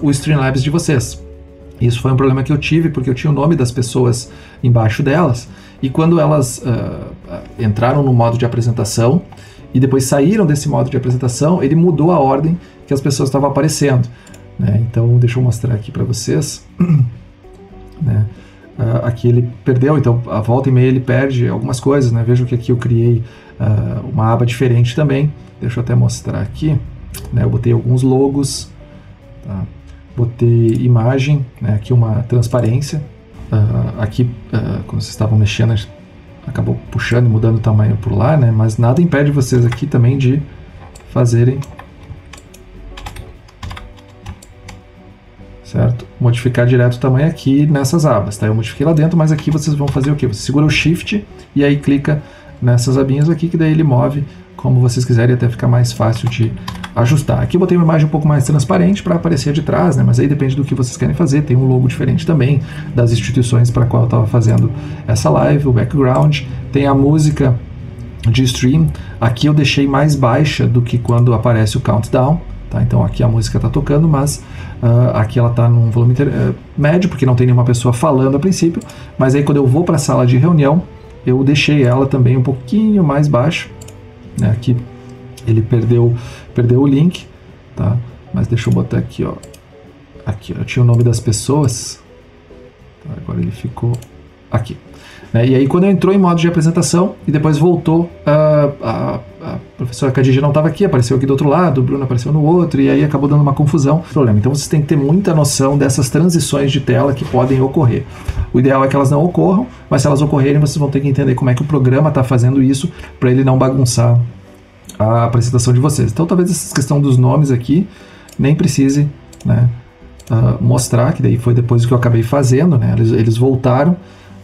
o Streamlabs de vocês. Isso foi um problema que eu tive, porque eu tinha o nome das pessoas embaixo delas, e quando elas entraram no modo de apresentação e depois saíram desse modo de apresentação, ele mudou a ordem que as pessoas estavam aparecendo, né? Então, deixa eu mostrar aqui para vocês, né? Aqui ele perdeu, então a volta e meia ele perde algumas coisas, né? Vejam que aqui eu criei uma aba diferente também. Deixa eu até mostrar aqui, né? Eu botei alguns logos, tá? Botei imagem, né? Aqui uma transparência. Aqui, quando vocês estavam mexendo, acabou puxando e mudando o tamanho por lá, né? Mas nada impede vocês aqui também de fazerem, certo? Modificar direto o tamanho aqui nessas abas, tá? Eu modifiquei lá dentro, mas aqui vocês vão fazer o quê? Você segura o Shift e aí clica nessas abinhas aqui, que daí ele move como vocês quiserem, até ficar mais fácil de ajustar. Aqui eu botei uma imagem um pouco mais transparente para aparecer de trás, né? Mas aí depende do que vocês querem fazer. Tem um logo diferente também das instituições para a qual eu estava fazendo essa live, o background. Tem a música de stream. Aqui eu deixei mais baixa do que quando aparece o countdown, tá? Então aqui a música está tocando, mas aqui ela está num volume médio, porque não tem nenhuma pessoa falando a princípio. Mas aí quando eu vou para a sala de reunião, eu deixei ela também um pouquinho mais baixa, né? Aqui ele perdeu o link, tá? Mas deixa eu botar aqui, ó. Aqui, eu tinha o nome das pessoas, tá? Agora ele ficou aqui. E aí quando eu entrou em modo de apresentação e depois voltou, a professora Khadija não estava aqui, apareceu aqui do outro lado, o Bruno apareceu no outro, e aí acabou dando uma confusão. Problema. Então vocês têm que ter muita noção dessas transições de tela que podem ocorrer. O ideal é que elas não ocorram, mas se elas ocorrerem, vocês vão ter que entender como é que o programa está fazendo isso para ele não bagunçar a apresentação de vocês. Então talvez essa questão dos nomes aqui nem precise, né, mostrar, que daí foi depois que eu acabei fazendo, né? Eles voltaram.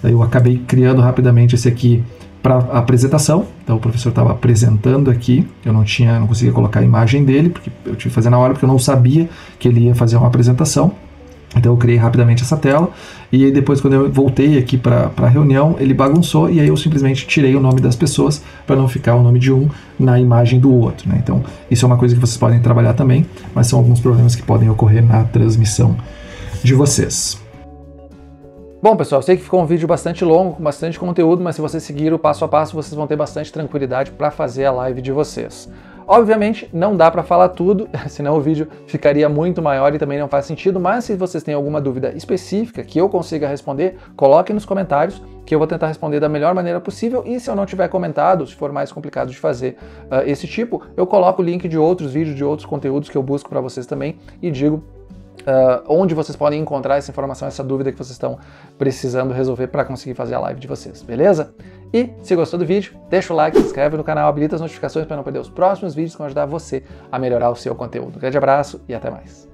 Daí eu acabei criando rapidamente esse aqui para a apresentação. Então o professor estava apresentando aqui, eu não conseguia colocar a imagem dele, porque eu tive que fazer na hora, porque eu não sabia que ele ia fazer uma apresentação. Então eu criei rapidamente essa tela, e aí depois quando eu voltei aqui para a reunião, ele bagunçou, e aí eu simplesmente tirei o nome das pessoas para não ficar o nome de um na imagem do outro, né? Então isso é uma coisa que vocês podem trabalhar também, mas são alguns problemas que podem ocorrer na transmissão de vocês. Bom, pessoal, eu sei que ficou um vídeo bastante longo, com bastante conteúdo, mas se vocês seguirem o passo a passo, vocês vão ter bastante tranquilidade para fazer a live de vocês. Obviamente, não dá para falar tudo, senão o vídeo ficaria muito maior e também não faz sentido, mas se vocês têm alguma dúvida específica que eu consiga responder, coloquem nos comentários, que eu vou tentar responder da melhor maneira possível, e se eu não tiver comentado, se for mais complicado de fazer esse tipo, eu coloco o link de outros vídeos, de outros conteúdos que eu busco para vocês também, e digo onde vocês podem encontrar essa informação, essa dúvida que vocês estão precisando resolver para conseguir fazer a live de vocês, beleza? E se gostou do vídeo, deixa o like, se inscreve no canal, habilita as notificações para não perder os próximos vídeos que vão ajudar você a melhorar o seu conteúdo. Um grande abraço e até mais!